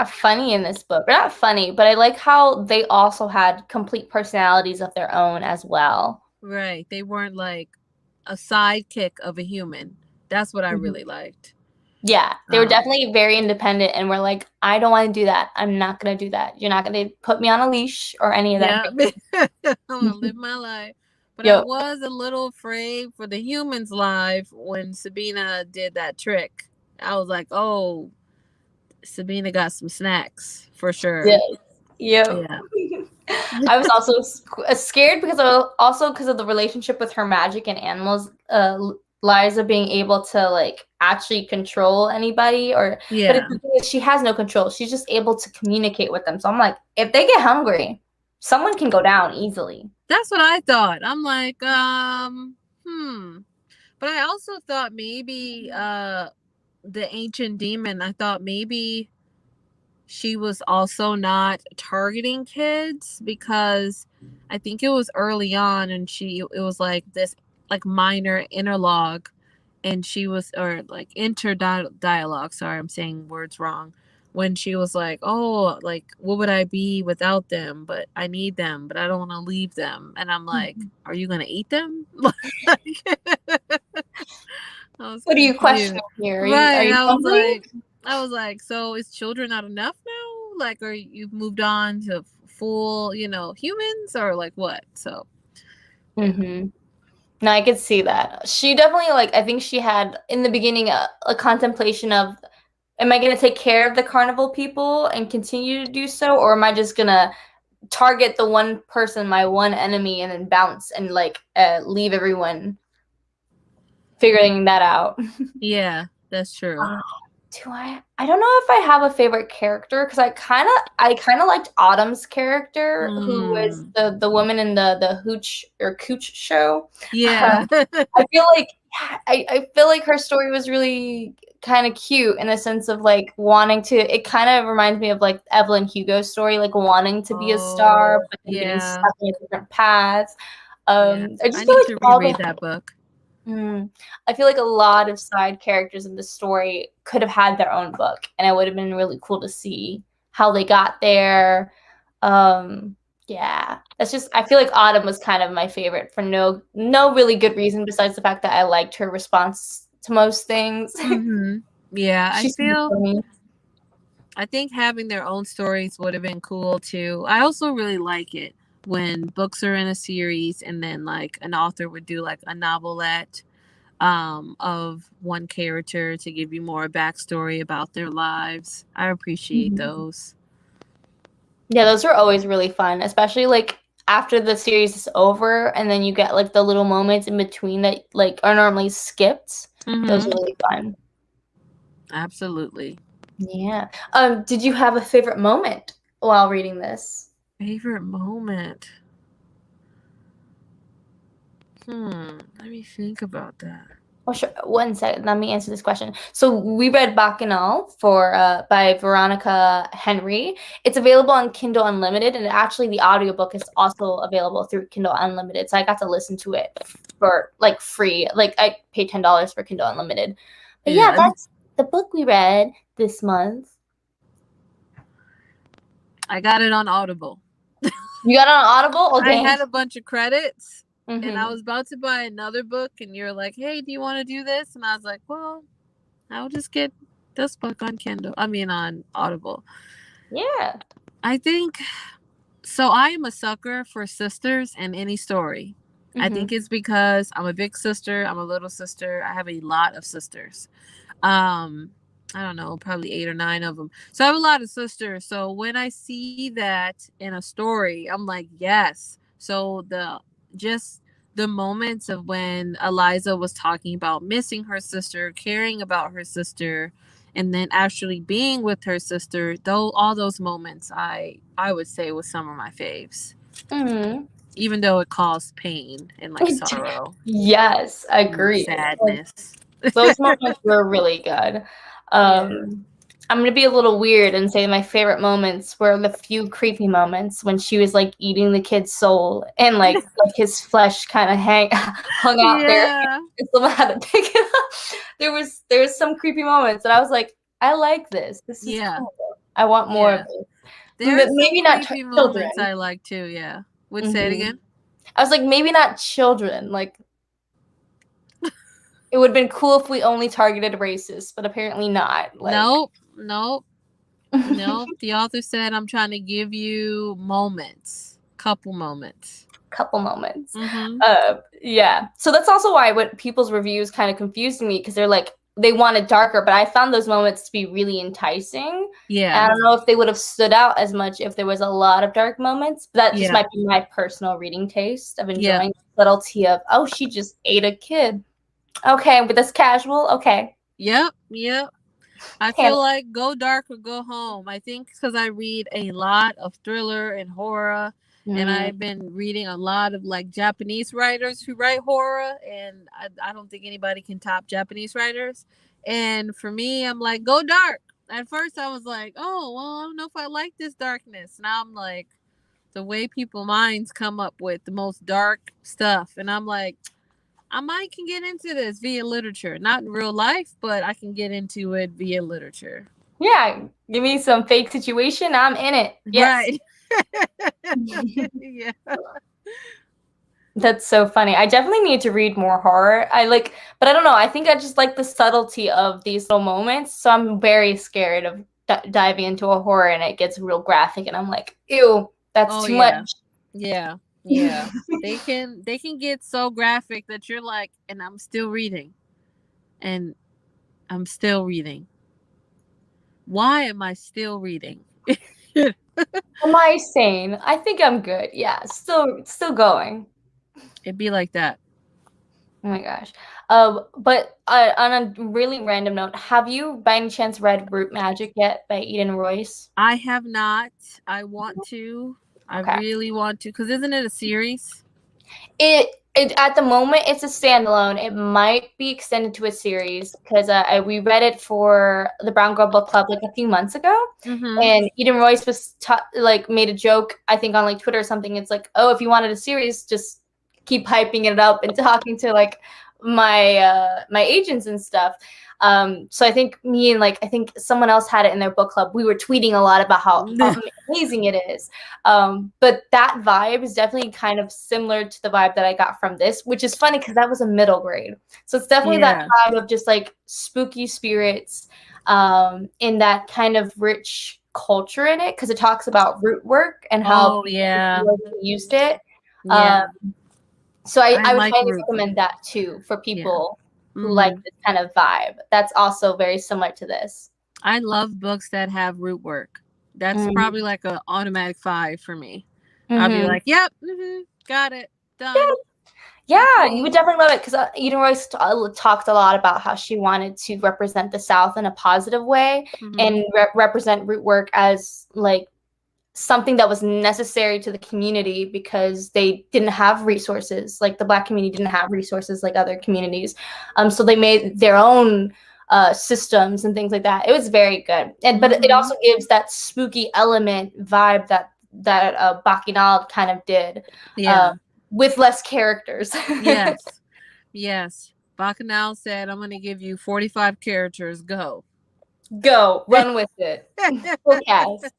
funny in this book. They're not funny, but I like how they also had complete personalities of their own as well. Right. They weren't like a sidekick of a human. That's what I Mhm. really liked. Yeah, they were Um, definitely very independent and were like, I don't want to do that. I'm not going to do that. You're not going to put me on a leash or any of that. yeah, I'm gonna live my life. But I Yep. was a little afraid for the human's life when Sabina did that trick. I was like, oh, Sabina got some snacks for sure. Yes. Yep. Yeah. I was also scared because of the relationship with her magic and animals. Liza being able to like actually control anybody, but Yeah. the thing is, she has no control. She's just able to communicate with them. So I'm like, if they get hungry, someone can go down easily. That's what I thought. I'm like, But I also thought maybe the ancient demon, I thought maybe she was also not targeting kids, because I think it was early on, and it was like this like minor interlogue, and she was, or like inter dialogue, sorry, I'm saying words wrong, when she was like, oh, like what would I be without them, but I need them, but I don't want to leave them. And I'm like, are you gonna eat them? I was What are you confused. questioning here? Are Right. you hungry? I was like, so is children not enough now? Like, are you've moved on to full, humans, or like what? So yeah. Mm-hmm. No, I could see that. She definitely, like, I think she had in the beginning a contemplation of, am I going to take care of the carnival people and continue to do so, or am I just going to target the one person, my one enemy, and then bounce and like leave everyone figuring that out? Yeah, that's true. Do I don't know if I have a favorite character, because I kind of liked Autumn's character, who was Mm, the woman in the Hooch or Cooch show. yeah. I feel like I feel like her story was really kind of cute in the sense of like wanting to. It kind of reminds me of like Evelyn Hugo's story, like wanting to be a star, Oh, but then being yeah. stuck in a different path. Yeah. I I just feel need like to all reread that book. I feel like a lot of side characters in the story could have had their own book, and it would have been really cool to see how they got there. Um, yeah, that's just, I feel like Autumn was kind of my favorite for no really good reason besides the fact that I liked her response to most things. Yeah, She's so funny. I think having their own stories would have been cool too. I also really like it when books are in a series, and then like an author would do like a novelette of one character to give you more backstory about their lives. I appreciate Mhm. those. Yeah, those are always really fun, especially like after the series is over and then you get like the little moments in between that like are normally skipped. Those are Mm-hmm. really fun. Absolutely. Yeah. Did you have a favorite moment while reading this? Favorite moment. Let me think about that. Oh, sure. One second. Let me answer this question. So we read Bacchanal by Veronica Henry. It's available on Kindle Unlimited, and actually the audiobook is also available through Kindle Unlimited. So I got to listen to it for like free. Like I paid $10 for Kindle Unlimited. But yeah, Yeah, that's the book we read this month. I got it on Audible. You got it on Audible? Oh, I dang. had a bunch of credits, and I Mm-hmm. was about to buy another book, and you're like, hey, do you want to do this? And I was like, well, I'll just get this book on Kindle. I mean, on Audible. Yeah. I think so. I am a sucker for sisters and any story. I Mm-hmm. think it's because I'm a big sister, I'm a little sister. I have a lot of sisters. Um, I don't know, probably 8 or 9 of them. So I have a lot of sisters. So when I see that in a story, I'm like, yes. So just the moments of when Eliza was talking about missing her sister, caring about her sister, and then actually being with her sister, though all those moments I would say was some of my faves. Mm-hmm. Even though it caused pain and like sorrow Yes, and agreed. sadness. Those moments were really good. Yeah. I'm gonna be a little weird and say my favorite moments were the few creepy moments when she was like eating the kid's soul and like his flesh kind of hang hung out there Yeah. and someone had to pick it up. There was some creepy moments and I was like, I like this. This is Yeah. cool. I want more of Yeah. this. There are some Maybe not creepy moments children. I like too, yeah. Would say it Hmm. again? I was like, maybe not children. Like it would have been cool if we only targeted racists, but apparently not. Like, Nope. Nope. Nope. The author said I'm trying to give you moments. Couple moments. couple moments. Mm-hmm. Yeah. So that's also why what people's reviews kind of confused me because they're like they wanted darker, but I found those moments to be really enticing. And Yeah. I don't know if they would have stood out as much if there was a lot of dark moments. But that just Yeah. might be my personal reading taste of Yeah. enjoying the subtlety of she just ate a kid. Okay, but that's casual. Okay. Yep. Yep. I Can feel like go dark or go home. I think because I read a lot of thriller and horror. And Mm. I've been reading a lot of like Japanese writers who write horror, and I don't think anybody can top Japanese writers. And for me, I'm like, go dark. At first, I was like, oh, well, I don't know if I like this darkness. Now I'm like, the way people minds come up with the most dark stuff, and I'm like, I might can get into this via literature, not in real life, but I can get into it via literature. Yeah, give me some fake situation. I'm in it. Yes. Right. Yeah. That's so funny. I definitely need to read more horror. But I don't know. I think I just like the subtlety of these little moments. So I'm very scared of diving into a horror and it gets real graphic, and I'm like, ew, that's Oh too much. yeah. Yeah. Yeah. They can get so graphic that you're like, and I'm still reading. And I'm still reading. Why am I still reading? Am I sane? I think I'm good. Yeah, still going. It'd be like that. Oh my gosh. But on a really random note, have you by any chance read Root Magic yet by Eden Royce? I have not. I want to. I Okay. really want to. Because isn't it a series? It at the moment it's a standalone. It might be extended to a series because we read it for the Brown Girl Book Club like a few months ago, Mm-hmm. and Eden Royce was like made a joke, I think on like Twitter or something. It's like, oh, if you wanted a series, just keep hyping it up and talking to like my agents and stuff. So I think me and I think someone else had it in their book club. We were tweeting a lot about how amazing it is. But that vibe is definitely kind of similar to the vibe that I got from this, which is funny because that was a middle grade. So it's definitely that vibe of just like spooky spirits, in that kind of rich culture in it, because it talks about root work and how people used it. Yeah. So I would like highly root. recommend that too for people who Mhm. like this kind of vibe. That's also very similar to this. I love books that have root work. That's probably like an automatic 5 for me. I'll be like, yep, got it, done. Yeah, you would definitely love it because Eden Royce talked a lot about how she wanted to represent the South in a positive way and represent root work as like something that was necessary to the community because they didn't have resources. Like the Black community didn't have resources like other communities. So they made their own systems and things like that. It was very good. But it also gives that spooky element vibe that Bacchanal kind of did. Yeah. With less characters. Yes. Yes. Bacchanal said, I'm going to give you 45 characters. Go. Go. Run with it. Full cast.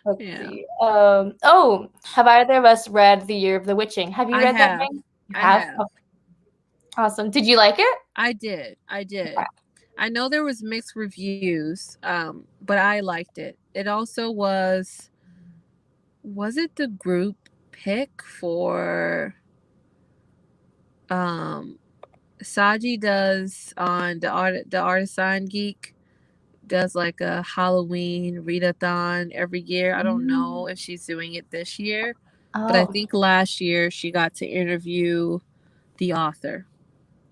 Let's see. Have either of us read The Year of the Witching? Have you read that, Jane? You have? Oh. Awesome. Did you like it? I did. Okay. I know there was mixed reviews, but I liked it. It also was it the group pick for Saji does on the Artisan Geek does like a Halloween readathon every year. I don't know if she's doing it this year, but I think last year she got to interview the author.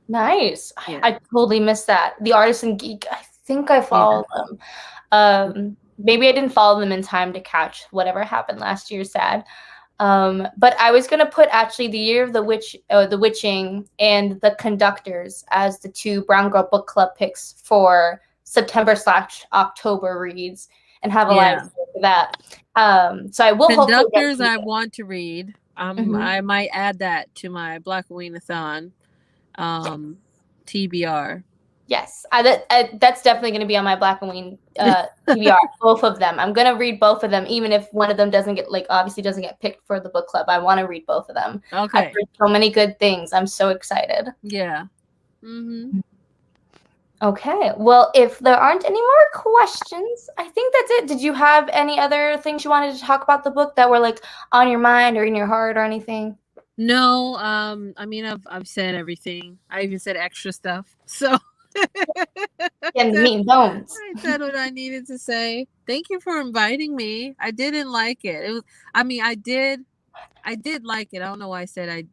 Nice. Yeah. I totally missed that. The Artisan Geek, I think I followed them. Maybe I didn't follow them in time to catch whatever happened last year, sad. But I was going to put actually The Year of the Witching and The Conductors as the 2 Brown Girl Book Club picks for September/October reads and have a live for that. So I will Conductors I want to read. I might add that to my Blackweenathon TBR. Yes, that's definitely going to be on my Blackween TBR. Both of them. I'm going to read both of them, even if one of them obviously doesn't get picked for the book club. I want to read both of them. Okay. I've heard so many good things. I'm so excited. Yeah. Okay. Well, if there aren't any more questions, I think that's it. Did you have any other things you wanted to talk about the book that were like on your mind or in your heart or anything? No. I mean, I've said everything. I even said extra stuff. So. And mean bones. I said what I needed to say. Thank you for inviting me. I didn't like it. It was. I mean, I did like it. I don't know why I said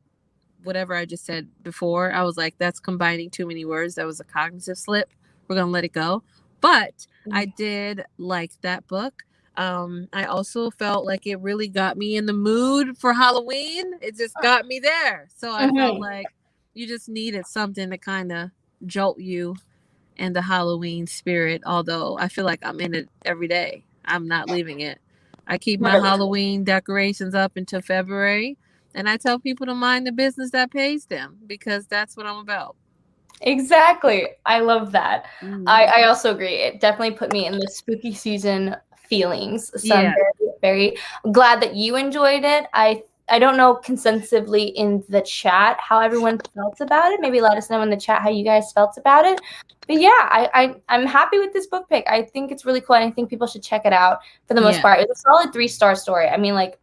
whatever I just said before. I was like, that's combining too many words. That was a cognitive slip. We're gonna let it go. But I did like that book. I also felt like it really got me in the mood for Halloween. It just got me there. So I felt Mhm. like you just needed something to kind of jolt you in the Halloween spirit. Although I feel like I'm in it every day. I'm not leaving it. I keep my Right. Halloween decorations up until February. And I tell people to mind the business that pays them because that's what I'm about. Exactly. I love that. Mm-hmm. I also agree. It definitely put me in the spooky season feelings. So I'm Yeah. very glad that you enjoyed it. I don't know consensusly in the chat how everyone felt about it. Maybe let us know in the chat how you guys felt about it. But yeah, I'm happy with this book pick. I think it's really cool, and I think people should check it out for the most Yeah. part. It's a solid 3-star story. I mean, like,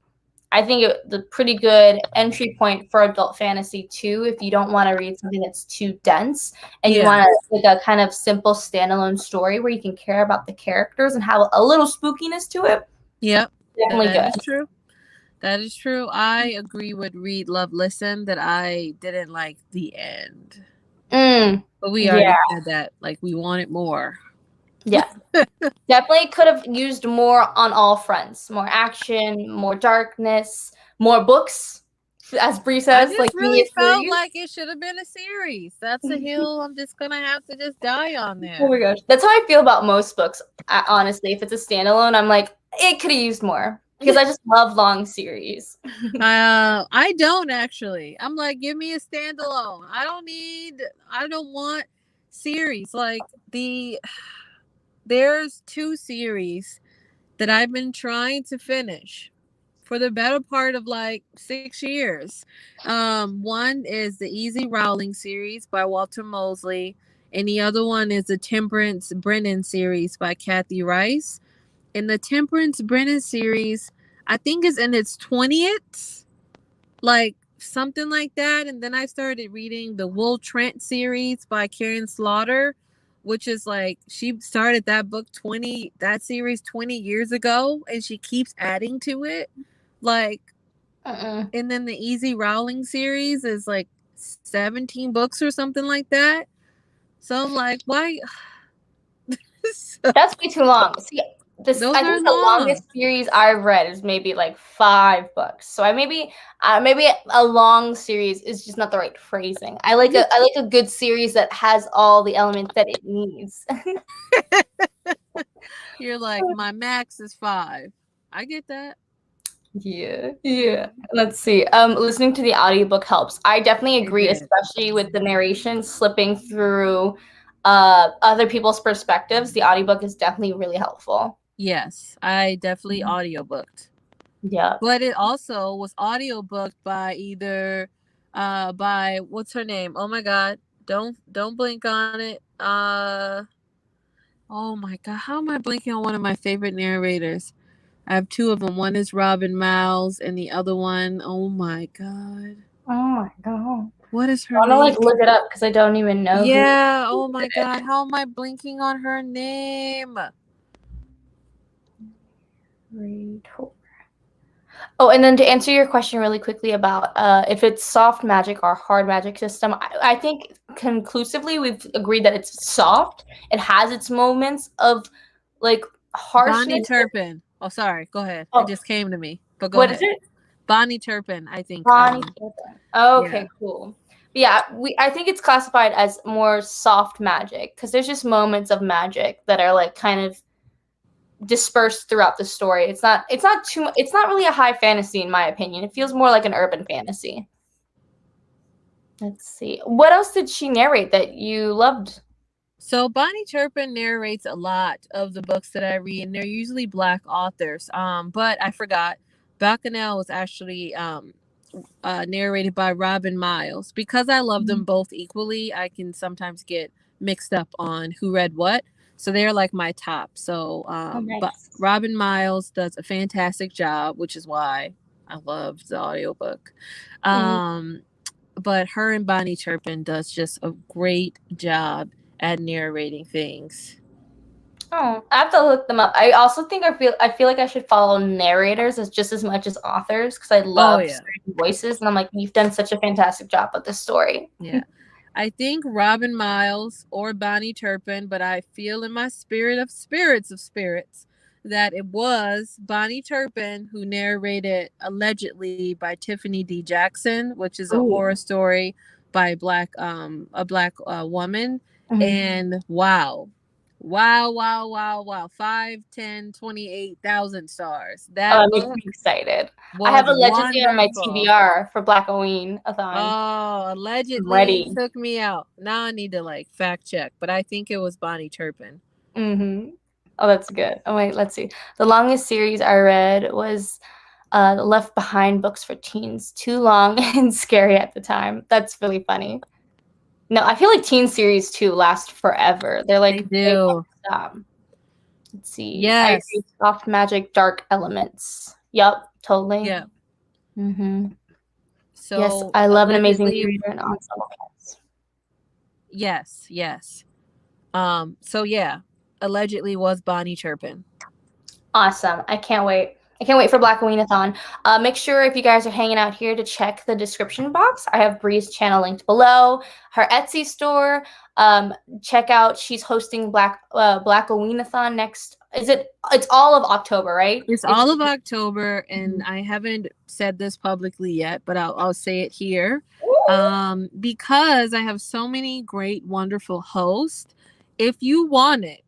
I think the pretty good entry point for adult fantasy too. If you don't want to read something that's too dense and you Yeah. want like a kind of simple standalone story where you can care about the characters and have a little spookiness to it, Yep. definitely That good. is true. That is true. I agree with Read, Love, Listen that I didn't like the end. But we Yeah, already said that. Like, we wanted more. yeah. Definitely could have used more on all fronts. More action, more darkness, more books, as Bree I says, like just really media felt series. like it should have been a series. That's a hill I'm just going to have to just die on Oh my there. gosh. That's how I feel about most books. Honestly, if it's a standalone, I'm like, it could have used more because I just love long series. I don't actually. I'm like, give me a standalone. I don't want series. Like, there's two series that I've been trying to finish for the better part of like 6 years. One is the Easy Rowling series by Walter Mosley, and the other one is the Temperance Brennan series by Kathy Rice. And the Temperance Brennan series, I think, is in its 20th, like something like that. And then I started reading the Will Trent series by Karen Slaughter, which is like she started that series 20 years ago, and she keeps adding to it. Like, Uh-uh. and then the Easy Rowling series is like 17 books or something like that. So I'm like, why? So, That's way too long. See, this those I are think the long. longest series I've read is maybe like 5 books. So I maybe a long series is just not the right phrasing. I like a good series that has all the elements that it needs. You're like, my max is 5. I get that. Yeah, yeah. Let's see. Listening to the audiobook helps. I definitely It agree, did. especially with the narration slipping through other people's perspectives. The audiobook is definitely really helpful. Yes, I definitely audiobooked. Yeah. But it also was audiobooked by either by what's her name? Oh my god. Don't blink on it. Oh my god, how am I blinking on one of my favorite narrators? I have two of them. One is Robin Miles and the other one, oh my god. Oh my god. What is I her want to name? like look it up because I don't even know who. Yeah, oh my god, how am I blinking on her name? Oh, and then to answer your question really quickly about if it's soft magic or hard magic system, I think conclusively we've agreed that it's soft. It has its moments of like Bonnie harshness. Turpin. Oh, sorry. Go ahead. It Oh, just came to me. But go what is ahead. it? Bonnie Turpin, I think. Bonnie Turpin. Oh, Yeah. okay, cool. But yeah, I think it's classified as more soft magic because there's just moments of magic that are like kind of dispersed throughout the story. It's not really a high fantasy in my opinion. It feels more like an urban fantasy. Let's see. What else did she narrate that you loved? So Bonnie Turpin narrates a lot of the books that I read, and they're usually Black authors. But I forgot. Bacchanal was actually narrated by Robin Miles. Because I love them both equally, I can sometimes get mixed up on who read what. So they're like my top. So, Oh, but nice. Robin Miles does a fantastic job, which is why I love the audiobook. Mm. Um, but her and Bonnie Turpin does just a great job at narrating things. Oh, I have to look them up. I also think I feel like I should follow narrators as just as much as authors because I Oh love yeah, certain voices, and I'm like, you've done such a fantastic job with this story. yeah. I think Robin Miles or Bonnie Turpin, but I feel in my spirit of spirits that it was Bonnie Turpin who narrated Allegedly by Tiffany D. Jackson, which is a Ooh. horror story by a black woman. Mhm. And wow. Wow, wow, wow, wow. 5, 10, 28,000 stars. Oh, That that makes book me excited. I have was Allegedly on my wonderful. TBR for Blackweenathon. Oh, I'm allegedly ready. took me out. Now I need to like fact check, but I think it was Bonnie Turpin. Mhm. Oh, that's good. Oh, wait, let's see. The longest series I read was the Left Behind books for teens. Too long and scary at the time. That's really funny. No, I feel like teen series too last forever. They They never do. stop. Let's see. I agree. Yes. Soft magic, dark elements. Yup, totally. Yeah. Hmm. Yes, So I love an amazing allegedly, reader and ensemble cast. yes, yes. So yeah, allegedly was Bonnie Turpin. Awesome. I can't wait. I can't wait for Blackweenathon. Make sure if you guys are hanging out here to check the description box. I have Bree's channel linked below, her Etsy store. Check out, she's hosting Blackweenathon next. It's all of October, right? It's It's all of October, and Mhm. I haven't said this publicly yet, but I'll say it here. Ooh. Because I have so many great, wonderful hosts. If you wanted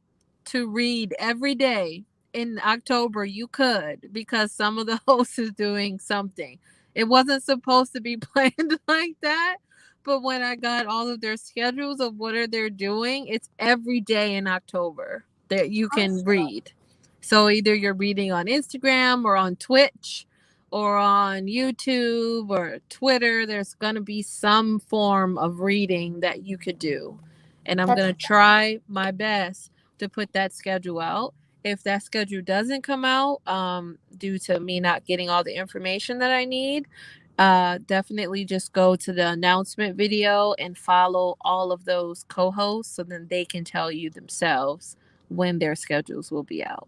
to read every day in October, you could, because some of the hosts is doing something. It wasn't supposed to be planned like that, but when I got all of their schedules of what are they doing, it's every day in October that you can Awesome. read. So either you're reading on Instagram or on Twitch or on YouTube or Twitter, there's going to be some form of reading that you could do. And I'm That's going to try my best to put that schedule out. If that schedule doesn't come out, due to me not getting all the information that I need, definitely just go to the announcement video and follow all of those co-hosts so then they can tell you themselves when their schedules will be out.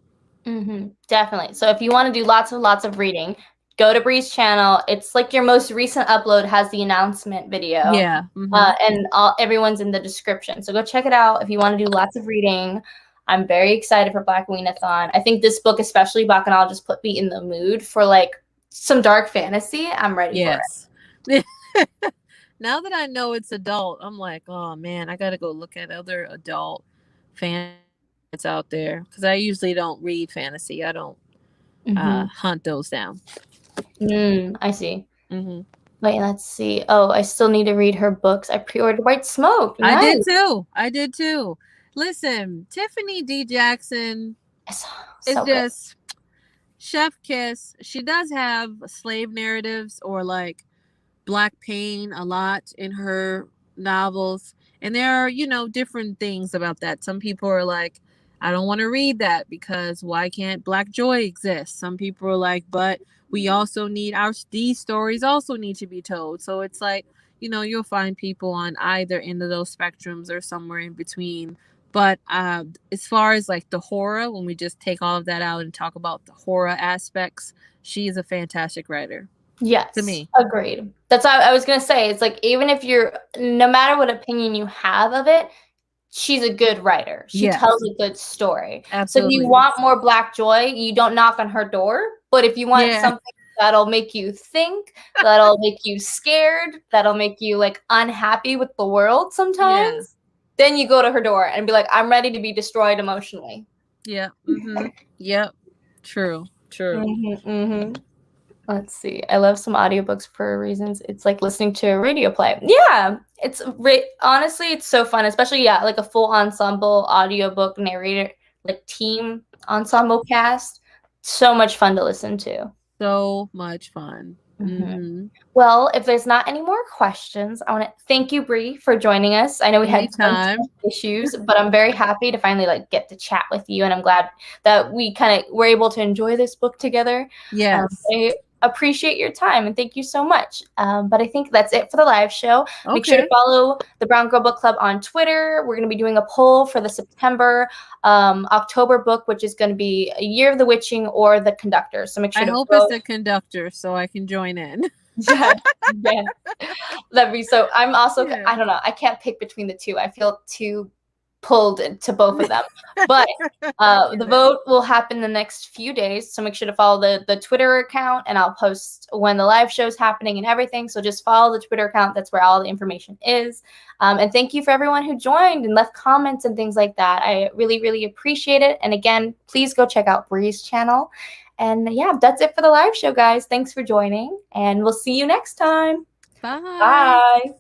Definitely. So if you want to do lots of reading, go to Bree's channel. It's like your most recent upload has the announcement video, Yeah. Mm-hmm. and everyone's in the description. So go check it out if you want to do lots of reading. I'm very excited for Blackweenathon. I think this book, especially Bacchanal, just put me in the mood for like some dark fantasy. I'm ready for it. Yes. Now that I know it's adult, I'm like, oh man, I got to go look at other adult fantasy that's out there because I usually don't read fantasy. I don't hunt those down. I see. Hmm. Wait, let's see. Oh, I still need to read her books. I pre-ordered White Smoke. I Nice. did too. I did too. Listen, Tiffany D. Jackson It's is so good. just chef kiss. She does have slave narratives or like black pain a lot in her novels. And there are, different things about that. Some people are like, I don't want to read that because why can't black joy exist? Some people are like, but we also need these stories also need to be told. So it's like, you'll find people on either end of those spectrums or somewhere in between. But as far as like the horror, when we just take all of that out and talk about the horror aspects, she is a fantastic writer to Yes, me. agreed. That's what I was gonna say. It's like even if you're no matter what opinion you have of it, she's a good writer. She tells Yes. a good story. So if you Absolutely. want more black joy, you don't knock on her door. But if you want Yeah. something that'll make you think, that'll make you scared, that'll make you like unhappy with the world Yeah. sometimes, then you go to her door and be like, I'm ready to be destroyed emotionally. Yeah. Mm-hmm. Yep. True. True. Let's see. I love some audiobooks for reasons. It's like listening to a radio play. Yeah, honestly, it's so fun, especially like a full ensemble audiobook narrator, like team ensemble cast. So much fun to listen to. So much fun. Mhm. Mm-hmm. Well, if there's not any more questions, I want to thank you, Bree, for joining us. I know we had some Anytime. issues, but I'm very happy to finally like get to chat with you, and I'm glad that we kind of were able to enjoy this book together. Yes. I appreciate your time, and thank you so much. But I think that's it for the live show. Make sure to Okay. follow the Brown Girl Book Club on Twitter. We're going to be doing a poll for the September, October book, which is going to be A Year of the Witching or The Conductor. So make sure I to hope it's vote. the conductor so I can join in. Yes, yes. That'd be so. I'm also, Yeah. I don't know. I can't pick between the two. I feel too pulled to both of them. But the vote will happen the next few days, so make sure to follow the Twitter account, and I'll post when the live show's happening and everything. So just follow the Twitter account. That's where all the information is. And thank you for everyone who joined and left comments and things like that. I really, really appreciate it. And again, please go check out Bree's channel. And yeah, that's it for the live show, guys. Thanks for joining, and we'll see you next time. Bye. Bye.